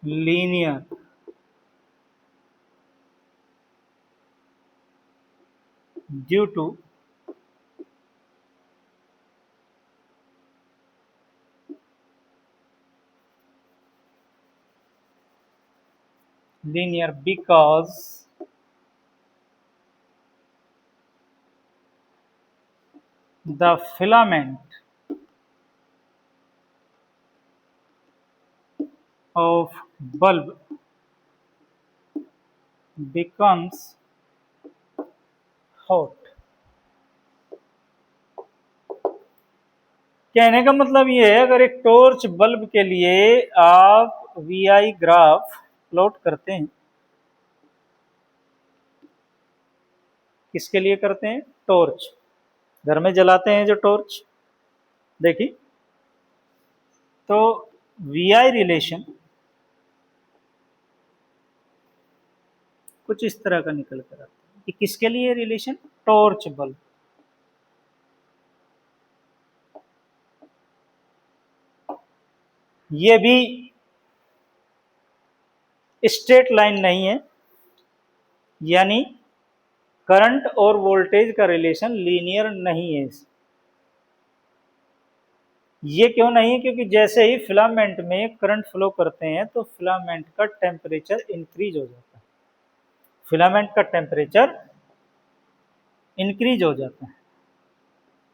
linear due to linear because the filament of bulb becomes hot। कहने का मतलब ये है, अगर एक torch bulb के लिए आप VI ग्राफ प्लॉट करते हैं, किसके लिए करते हैं? टॉर्च। घर में जलाते हैं जो टॉर्च, देखिए, तो VI रिलेशन कुछ इस तरह का निकल कर आता है कि किसके लिए रिलेशन? Torch bulb. ये भी स्ट्रेट लाइन नहीं है, यानी करंट और वोल्टेज का रिलेशन लीनियर नहीं है। ये क्यों नहीं है? क्योंकि जैसे ही फिलामेंट में करंट फ्लो करते हैं तो फिलामेंट का टेम्परेचर इंक्रीज हो जाता है, फिलामेंट का टेम्परेचर इंक्रीज हो जाता है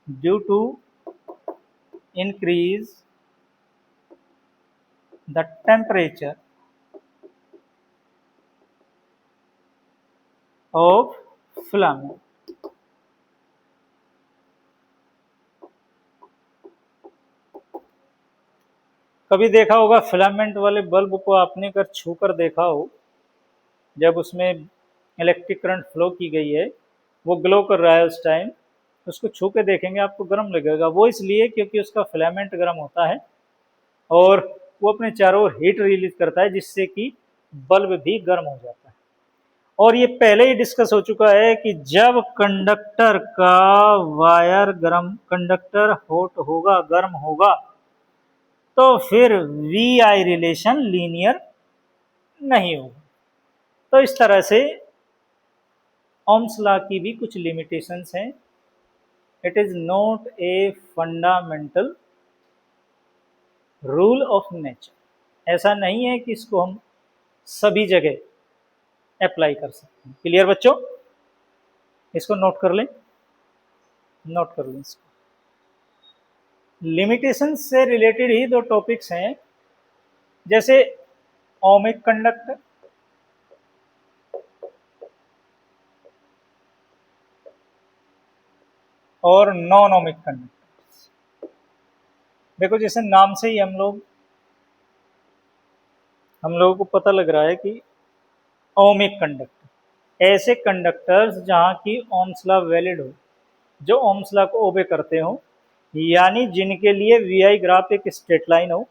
due to increase the temperature of filament. कभी देखा होगा फिलामेंट वाले बल्ब को आपने अगर छू कर देखा हो, जब उसमें इलेक्ट्रिक करंट फ्लो की गई है, वो ग्लो कर रहा है उस टाइम, उसको छू के देखेंगे आपको गर्म लगेगा। वो इसलिए क्योंकि उसका फिलामेंट गर्म होता है और वो अपने चारों ओर हीट रिलीज करता है, जिससे कि बल्ब भी गर्म हो जाता है। और ये पहले ही डिस्कस हो चुका है कि जब कंडक्टर का वायर गर्म, कंडक्टर हॉट होगा, गर्म होगा, तो फिर वी आई रिलेशन लीनियर नहीं होगा। तो इस तरह से ओम्स लॉ की भी कुछ लिमिटेशंस हैं। It is not a fundamental rule of nature. ऐसा नहीं है कि इसको हम सभी जगह अप्लाई कर सकते हैं। क्लियर बच्चों? इसको नोट कर लें, नोट कर लें इसको। लिमिटेशन से रिलेटेड ही दो टॉपिक्स हैं, जैसे ओमिक कंडक्टर और नॉन ओमिक कंडक्टर। देखो, जैसे नाम से ही हम लोगों को पता लग रहा है कि ओमिक कंडक्टर, ऐसे कंडक्टर्स जहां की ओम्स लॉ वैलिड हो, जो ओम्स लॉ को ओबे करते हो, यानी जिनके लिए वी आई ग्राफ एक स्ट्रेट लाइन हो,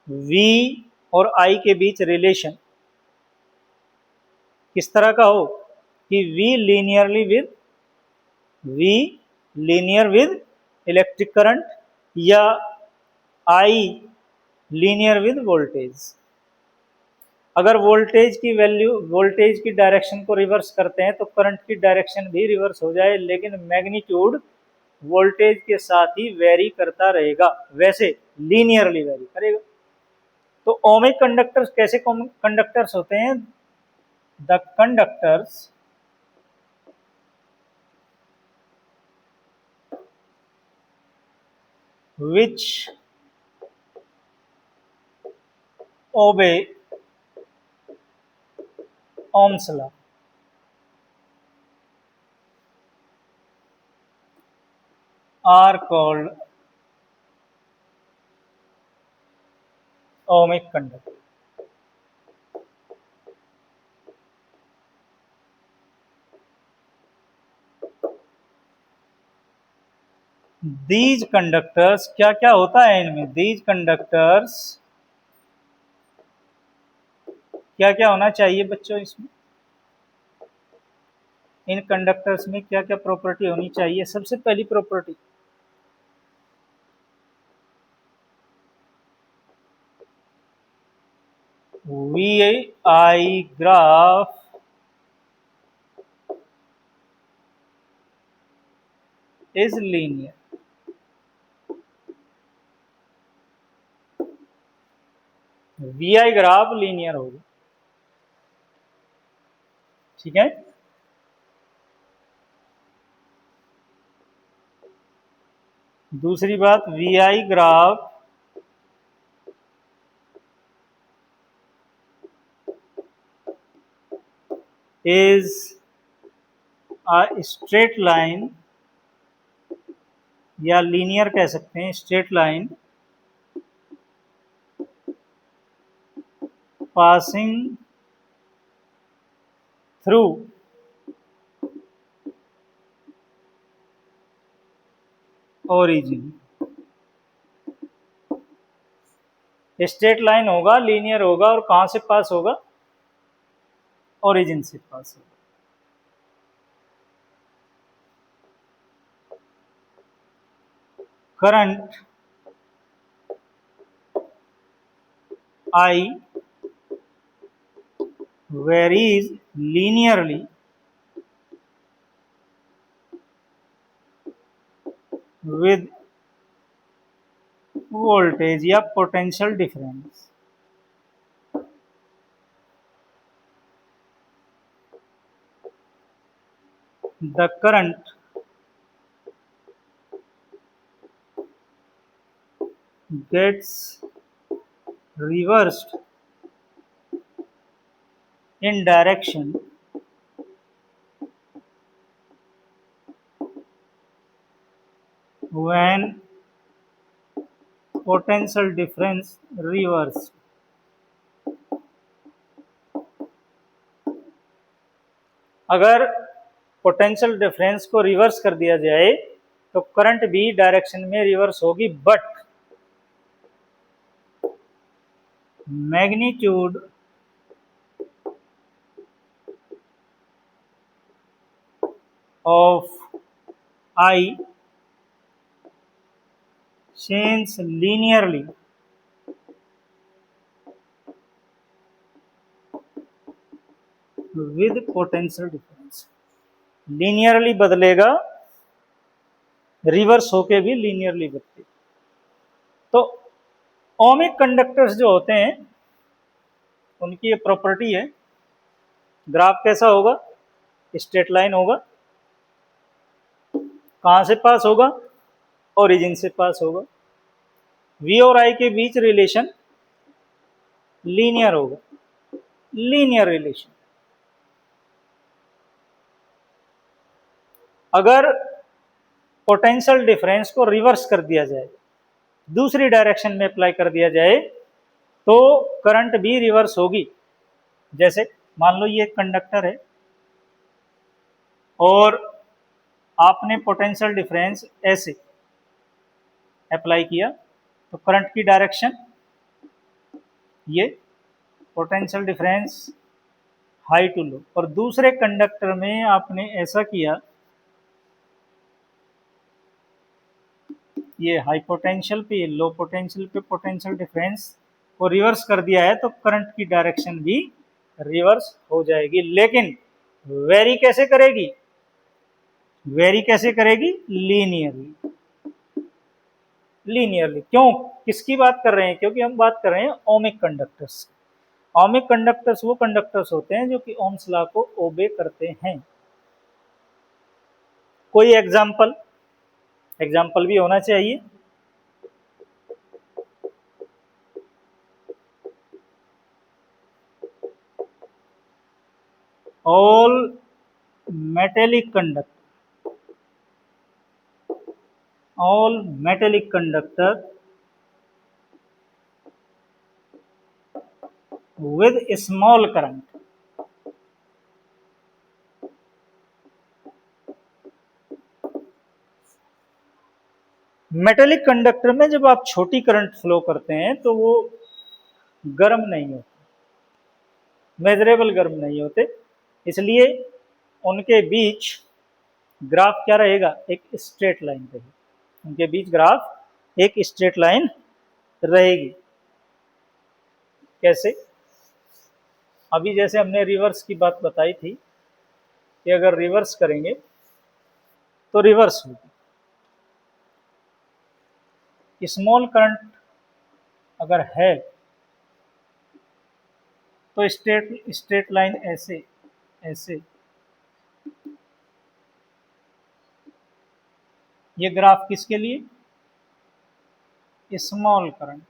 वी और आई के बीच रिलेशन किस तरह का हो कि V linear with electric current, या आई लीनियर विद वोल्टेज। अगर वोल्टेज की वैल्यू, वोल्टेज की डायरेक्शन को रिवर्स करते हैं तो करंट की डायरेक्शन भी रिवर्स हो जाए, लेकिन मैग्नीट्यूड वोल्टेज के साथ ही वेरी करता रहेगा, वैसे लीनियरली वेरी करेगा। तो ओमिक कंडक्टर्स कैसे कंडक्टर्स होते हैं? The conductors which obey Ohm's law are called ohmic conductor। These conductors, क्या क्या होता है इनमें? दीज कंडक्टर्स क्या क्या होना चाहिए बच्चों इसमें? इन कंडक्टर्स में क्या क्या प्रॉपर्टी होनी चाहिए? सबसे पहली property, V I graph is linear. V I graph linear होगा, ठीक है। दूसरी बात, V I graph is a straight line, या लीनियर कह सकते हैं, straight line passing through origin. Straight line होगा, लीनियर होगा, और कहां से पास होगा? ओरिजिन से पास होगा। Current I varies linearly with voltage या potential difference. The current gets reversed in direction when potential difference reversed। अगर पोटेंशियल डिफरेंस को रिवर्स कर दिया जाए तो करंट भी डायरेक्शन में रिवर्स होगी, but magnitude of I change linearly with potential difference. Linearly बदलेगा, रिवर्स होके भी लीनियरली बदलेगा। तो ओमिक कंडक्टर्स जो होते हैं उनकी ये प्रॉपर्टी है। ग्राफ कैसा होगा? स्ट्रेट लाइन होगा। कहां से पास होगा? ओरिजिन से पास होगा। वी और आई के बीच रिलेशन लीनियर होगा, लीनियर रिलेशन। अगर पोटेंशियल डिफरेंस को रिवर्स कर दिया जाए, दूसरी डायरेक्शन में अप्लाई कर दिया जाए, तो करंट भी रिवर्स होगी। जैसे मान लो ये कंडक्टर है और आपने पोटेंशियल डिफरेंस ऐसे अप्लाई किया, तो करंट की डायरेक्शन ये, potential difference high to low. और दूसरे कंडक्टर में आपने ऐसा किया, ये हाई पोटेंशियल पे, लो पोटेंशियल पे पोटेंशियल डिफरेंस को रिवर्स कर दिया है, तो करंट की डायरेक्शन भी रिवर्स हो जाएगी। लेकिन वेरी कैसे करेगी? वेरी कैसे करेगी? लीनियरली। लीनियरली क्यों? किसकी बात कर रहे हैं? क्योंकि हम बात कर रहे हैं ओमिक कंडक्टर्स। ओमिक कंडक्टर्स वो कंडक्टर्स होते हैं जो कि ओम्स लॉ को ओबे करते हैं। कोई एग्जाम्पल? एग्जाम्पल भी होना चाहिए। All metallic conductor, all metallic conductor with small current, metallic conductor में जब आप छोटी करंट फ्लो करते हैं तो वो गर्म नहीं होते, मेजरेबल गर्म नहीं होते, इसलिए उनके बीच ग्राफ क्या रहेगा? एक स्ट्रेट लाइन रहेगी। उनके बीच ग्राफ एक स्ट्रेट लाइन रहेगी। कैसे? अभी जैसे हमने रिवर्स की बात बताई थी कि अगर रिवर्स करेंगे तो रिवर्स होगी। स्मॉल करंट अगर है तो स्ट्रेट लाइन ऐसे ऐसे, ये ग्राफ किसके लिए? Small current.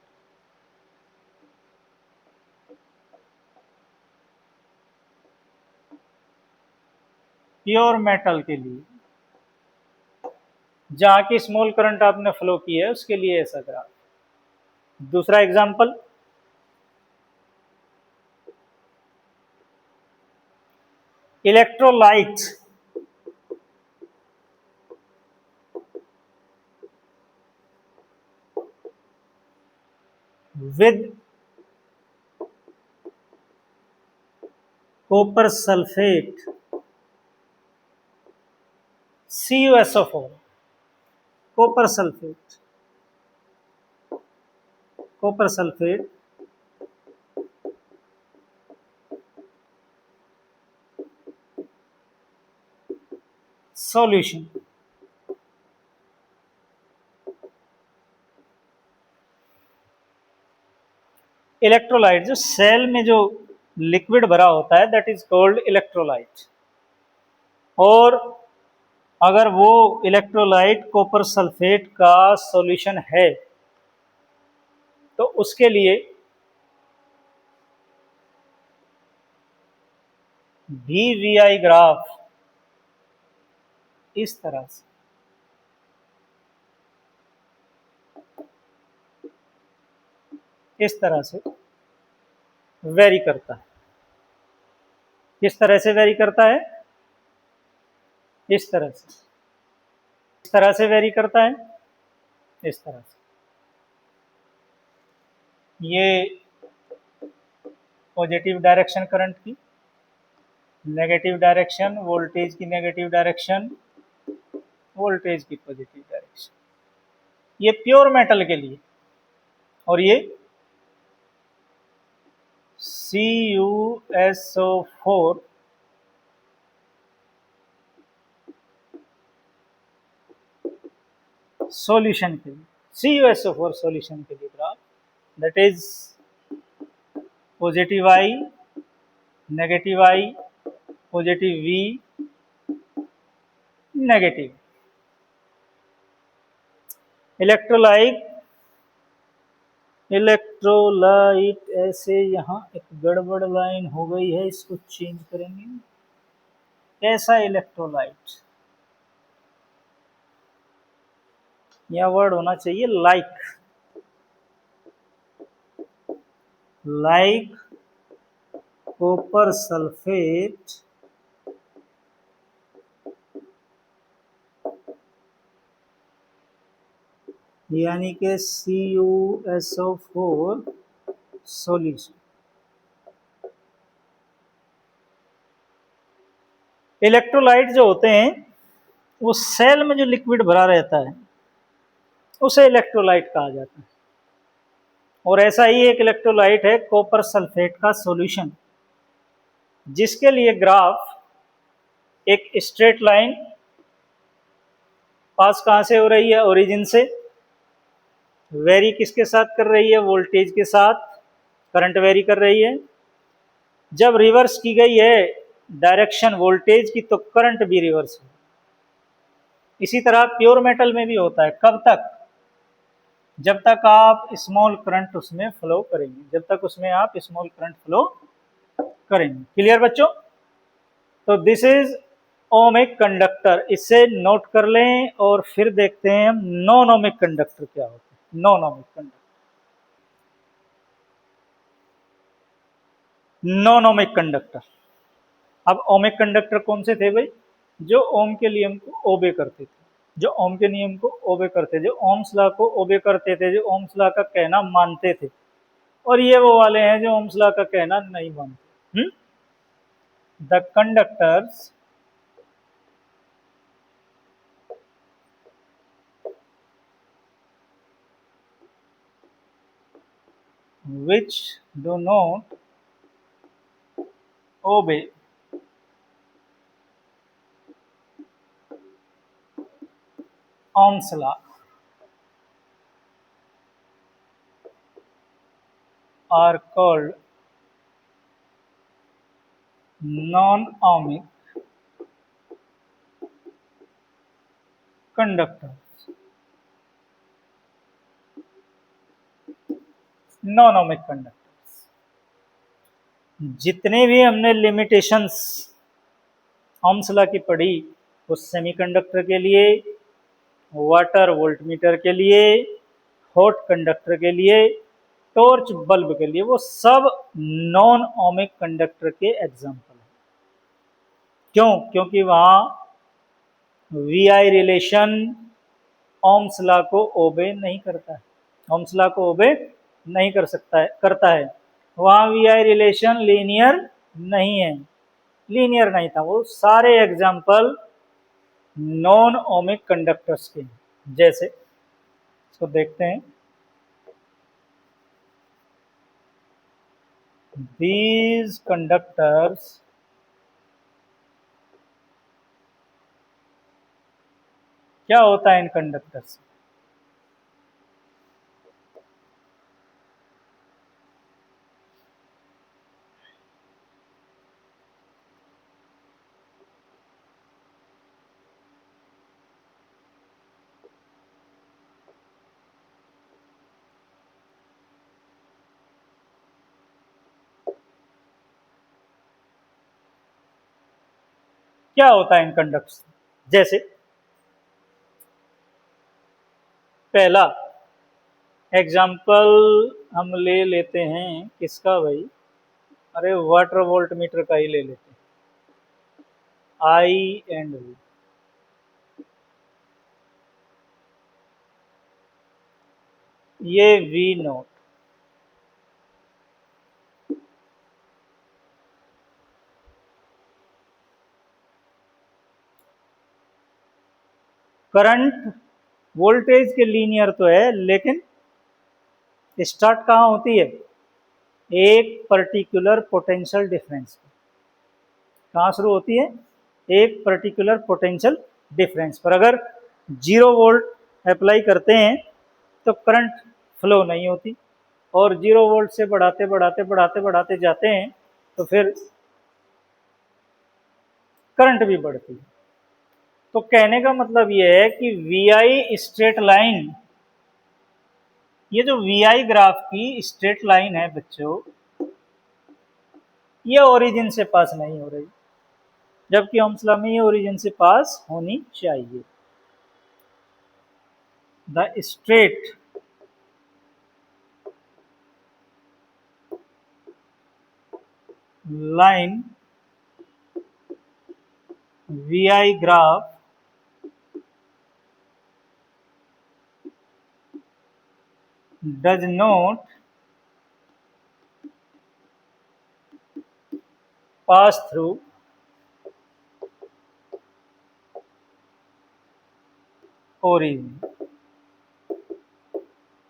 प्योर मेटल के लिए, जहां की स्मॉल करंट आपने फ्लो की है उसके लिए ऐसा ग्राफ। दूसरा example, electrolyte with copper sulphate CuSO4, copper sulphate, copper sulphate solution. Electrolyte जो सेल में जो लिक्विड भरा होता है दैट इज कॉल्ड इलेक्ट्रोलाइट। और अगर वो इलेक्ट्रोलाइट कॉपर सल्फेट का सॉल्यूशन है तो उसके लिए VVI ग्राफ इस तरह से, इस तरह से वेरी करता है। किस तरह से वेरी करता है? इस तरह से, इस तरह से वेरी करता है, इस तरह से। ये पॉजिटिव डायरेक्शन करंट की, नेगेटिव डायरेक्शन वोल्टेज की, नेगेटिव डायरेक्शन वोल्टेज की पॉजिटिव डायरेक्शन। ये प्योर मेटल के लिए। और ये CuSO4 सॉल्यूशन के लिए, CuSO4 सॉल्यूशन के लिए graph that is positive I, negative I, positive V, negative. Electrolyte, electrolyte ऐसे, यहाँ एक गड़बड़ लाइन हो गई है, इसको चेंज करेंगे। ऐसा इलेक्ट्रोलाइट, यह वर्ड होना चाहिए लाइक, लाइक कॉपर सल्फेट यानी कि CuSO4 सॉल्यूशन। इलेक्ट्रोलाइट जो होते हैं वो सेल में जो लिक्विड भरा रहता है उसे इलेक्ट्रोलाइट कहा जाता है। और ऐसा ही एक इलेक्ट्रोलाइट है कॉपर सल्फेट का सॉल्यूशन, जिसके लिए ग्राफ एक स्ट्रेट लाइन पास कहां से हो रही है? ओरिजिन से। वेरी किसके साथ कर रही है? वोल्टेज के साथ। करंट वेरी कर रही है। जब रिवर्स की गई है डायरेक्शन वोल्टेज की तो करंट भी रिवर्स है। इसी तरह प्योर मेटल में भी होता है। कब तक? जब तक आप स्मॉल करंट उसमें फ्लो करेंगे, जब तक उसमें आप स्मॉल करंट फ्लो करेंगे। क्लियर बच्चों? तो दिस इज ओमिक कंडक्टर, इसे नोट कर लें और फिर देखते हैं हम नॉन ओमिक कंडक्टर क्या होता है। Non ohmic conductor, non ohmic conductor. अब ओमिक कंडक्टर कौन से थे भाई? जो ओम के नियम को ओबे करते थे, जो ओम के नियम को ओबे करते, जो ओम्स लॉ को ओबे करते थे, जो ओम्स लॉ का कहना मानते थे। और ये वो वाले हैं जो ओम्स लॉ का कहना नहीं मानते। The conductors which do not obey Ohm's law are called non-ohmic conductors। non-ohmic conductors, जितने भी हमने लिमिटेशंस ओम्स लॉ की पढ़ी, वो सेमीकंडक्टर के लिए, वाटर वोल्टमीटर के लिए, हॉट कंडक्टर के लिए, टॉर्च बल्ब के लिए, वो सब नॉन ओमिक कंडक्टर के एग्जाम्पल हैं। क्यों? क्योंकि वहां VI रिलेशन ओम्स लॉ को ओबे नहीं करता है, ओम्स लॉ को ओबे नहीं कर सकता है, करता है। वहां VI रिलेशन लीनियर नहीं है, लीनियर नहीं था। वो सारे एग्जाम्पल नॉन ओमिक कंडक्टर्स के हैं। जैसे इसको देखते हैं, these conductors क्या होता है इन कंडक्टर से? क्या होता है इन कंडक्ट्स? जैसे पहला एग्जाम्पल हम ले लेते हैं किसका भाई? अरे वाटर वोल्ट मीटर का ही ले लेते हैं, आई एंड वी। ये वी नोट, करंट वोल्टेज के लीनियर तो है, लेकिन स्टार्ट कहाँ होती है? एक पर्टिकुलर पोटेंशियल डिफरेंस। कहाँ शुरू होती है? एक पर्टिकुलर पोटेंशियल डिफरेंस पर। अगर 0 वोल्ट अप्लाई करते हैं तो करंट फ्लो नहीं होती, और 0 वोल्ट से बढ़ाते बढ़ाते बढ़ाते बढ़ाते जाते हैं तो फिर करंट भी बढ़ती है। तो कहने का मतलब यह है कि वी आई स्ट्रेट लाइन, ये जो वी आई ग्राफ की स्ट्रेट लाइन है बच्चों, ये ओरिजिन से पास नहीं हो रही, जबकि ओम्स लॉ में ये ओरिजिन से पास होनी चाहिए। The straight line V I graph does not pass through origin।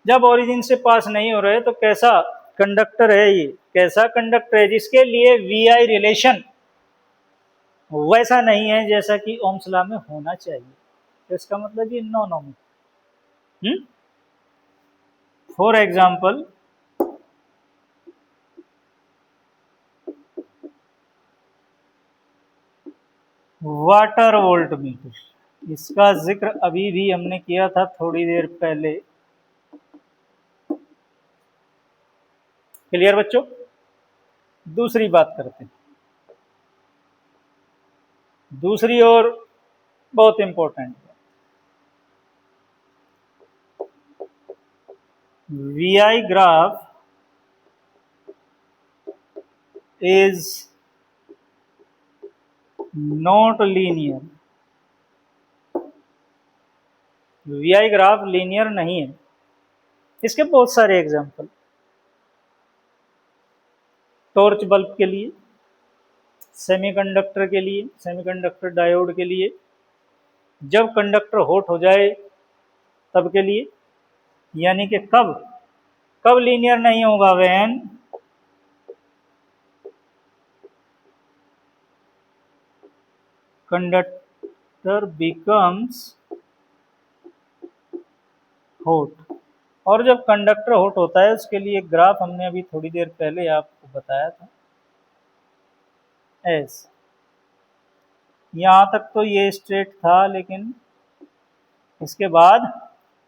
जब ओरिजिन से पास नहीं हो रहे तो कैसा कंडक्टर है ये? कैसा कंडक्टर है? जिसके लिए वी आई रिलेशन वैसा नहीं है जैसा कि ओम्स लॉ में होना चाहिए। तो इसका मतलब ये non ohmic. For example, water volt meter, इसका जिक्र अभी भी हमने किया था थोड़ी देर पहले। क्लियर बच्चों? दूसरी बात करते हैं, दूसरी और बहुत important, V I graph is not linear। V I graph linear नहीं है। इसके बहुत सारे एग्जांपल, टॉर्च बल्ब के लिए, सेमीकंडक्टर के लिए, सेमीकंडक्टर डायोड के लिए, जब कंडक्टर हॉट हो जाए तब के लिए। यानी कि कब कब लीनियर नहीं होगा? When conductor becomes hot. और जब कंडक्टर हॉट होता है उसके लिए ग्राफ हमने अभी थोड़ी देर पहले आपको बताया था, एस। यहां तक तो ये स्ट्रेट था, लेकिन इसके बाद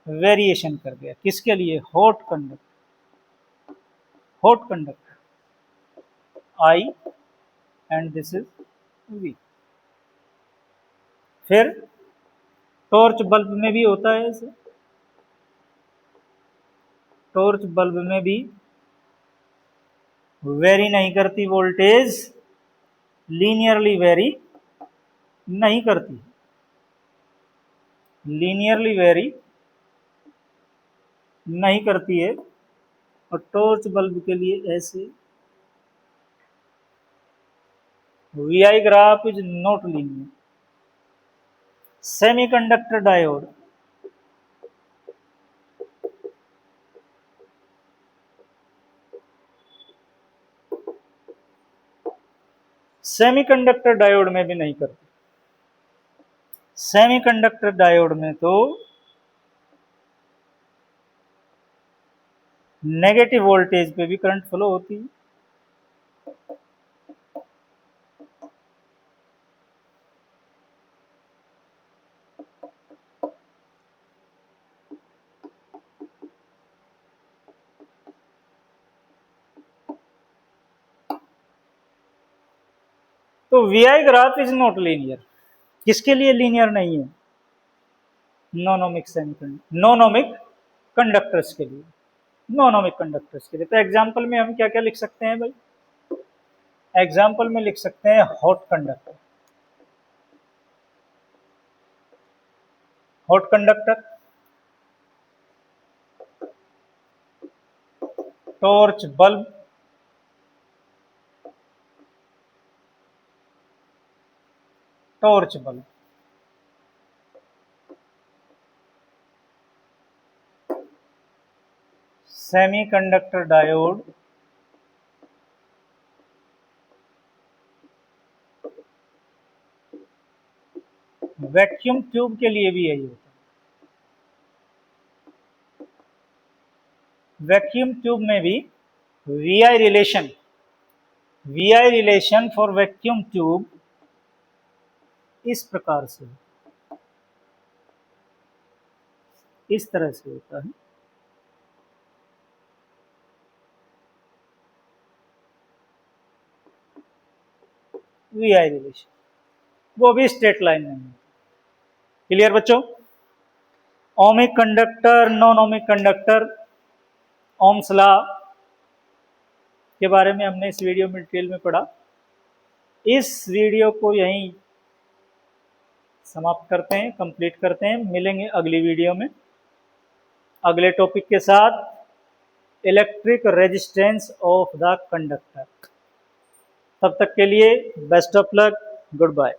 वेरिएशन कर दिया। किसके लिए? Hot conductor, hot conductor I and this is V. फिर टॉर्च बल्ब में भी होता है ऐसे। टॉर्च बल्ब में भी वेरी नहीं करती वोल्टेज, लीनियरली वेरी नहीं करती, लीनियरली वेरी नहीं करती है। और टॉर्च बल्ब के लिए ऐसे, V I graph is not linear. Semiconductor diode, semiconductor diode में भी नहीं करती। सेमीकंडक्टर डायोड में तो नेगेटिव वोल्टेज पे भी करंट फ्लो होती है। तो V I graph is not linear. किसके लिए लीनियर नहीं है? नॉनोमिक सेमीकंडक्टर, नॉनोमिक कंडक्टर्स के लिए, नॉनोमिक कंडक्टर्स के लिए। तो एग्जाम्पल में हम क्या क्या लिख सकते हैं भाई? एग्जाम्पल में लिख सकते हैं hot conductor, hot conductor, torch bulb, torch bulb, semiconductor diode, vacuum tube के लिए भी यही होता है। वैक्यूम ट्यूब में भी VI relation, VI relation for vacuum tube इस प्रकार से, इस तरह से होता है। वीआई रिलेशन, वो भी स्ट्रेट लाइन में है। क्लियर बच्चों? Ohmic conductor, non ohmic conductor, Ohm's law के बारे में हमने इस वीडियो में डिटेल में पढ़ा। इस वीडियो को यहीं समाप्त करते हैं, कंप्लीट करते हैं। मिलेंगे अगली वीडियो में अगले टॉपिक के साथ, electric resistance of the conductor. तब तक के लिए best of luck, good bye.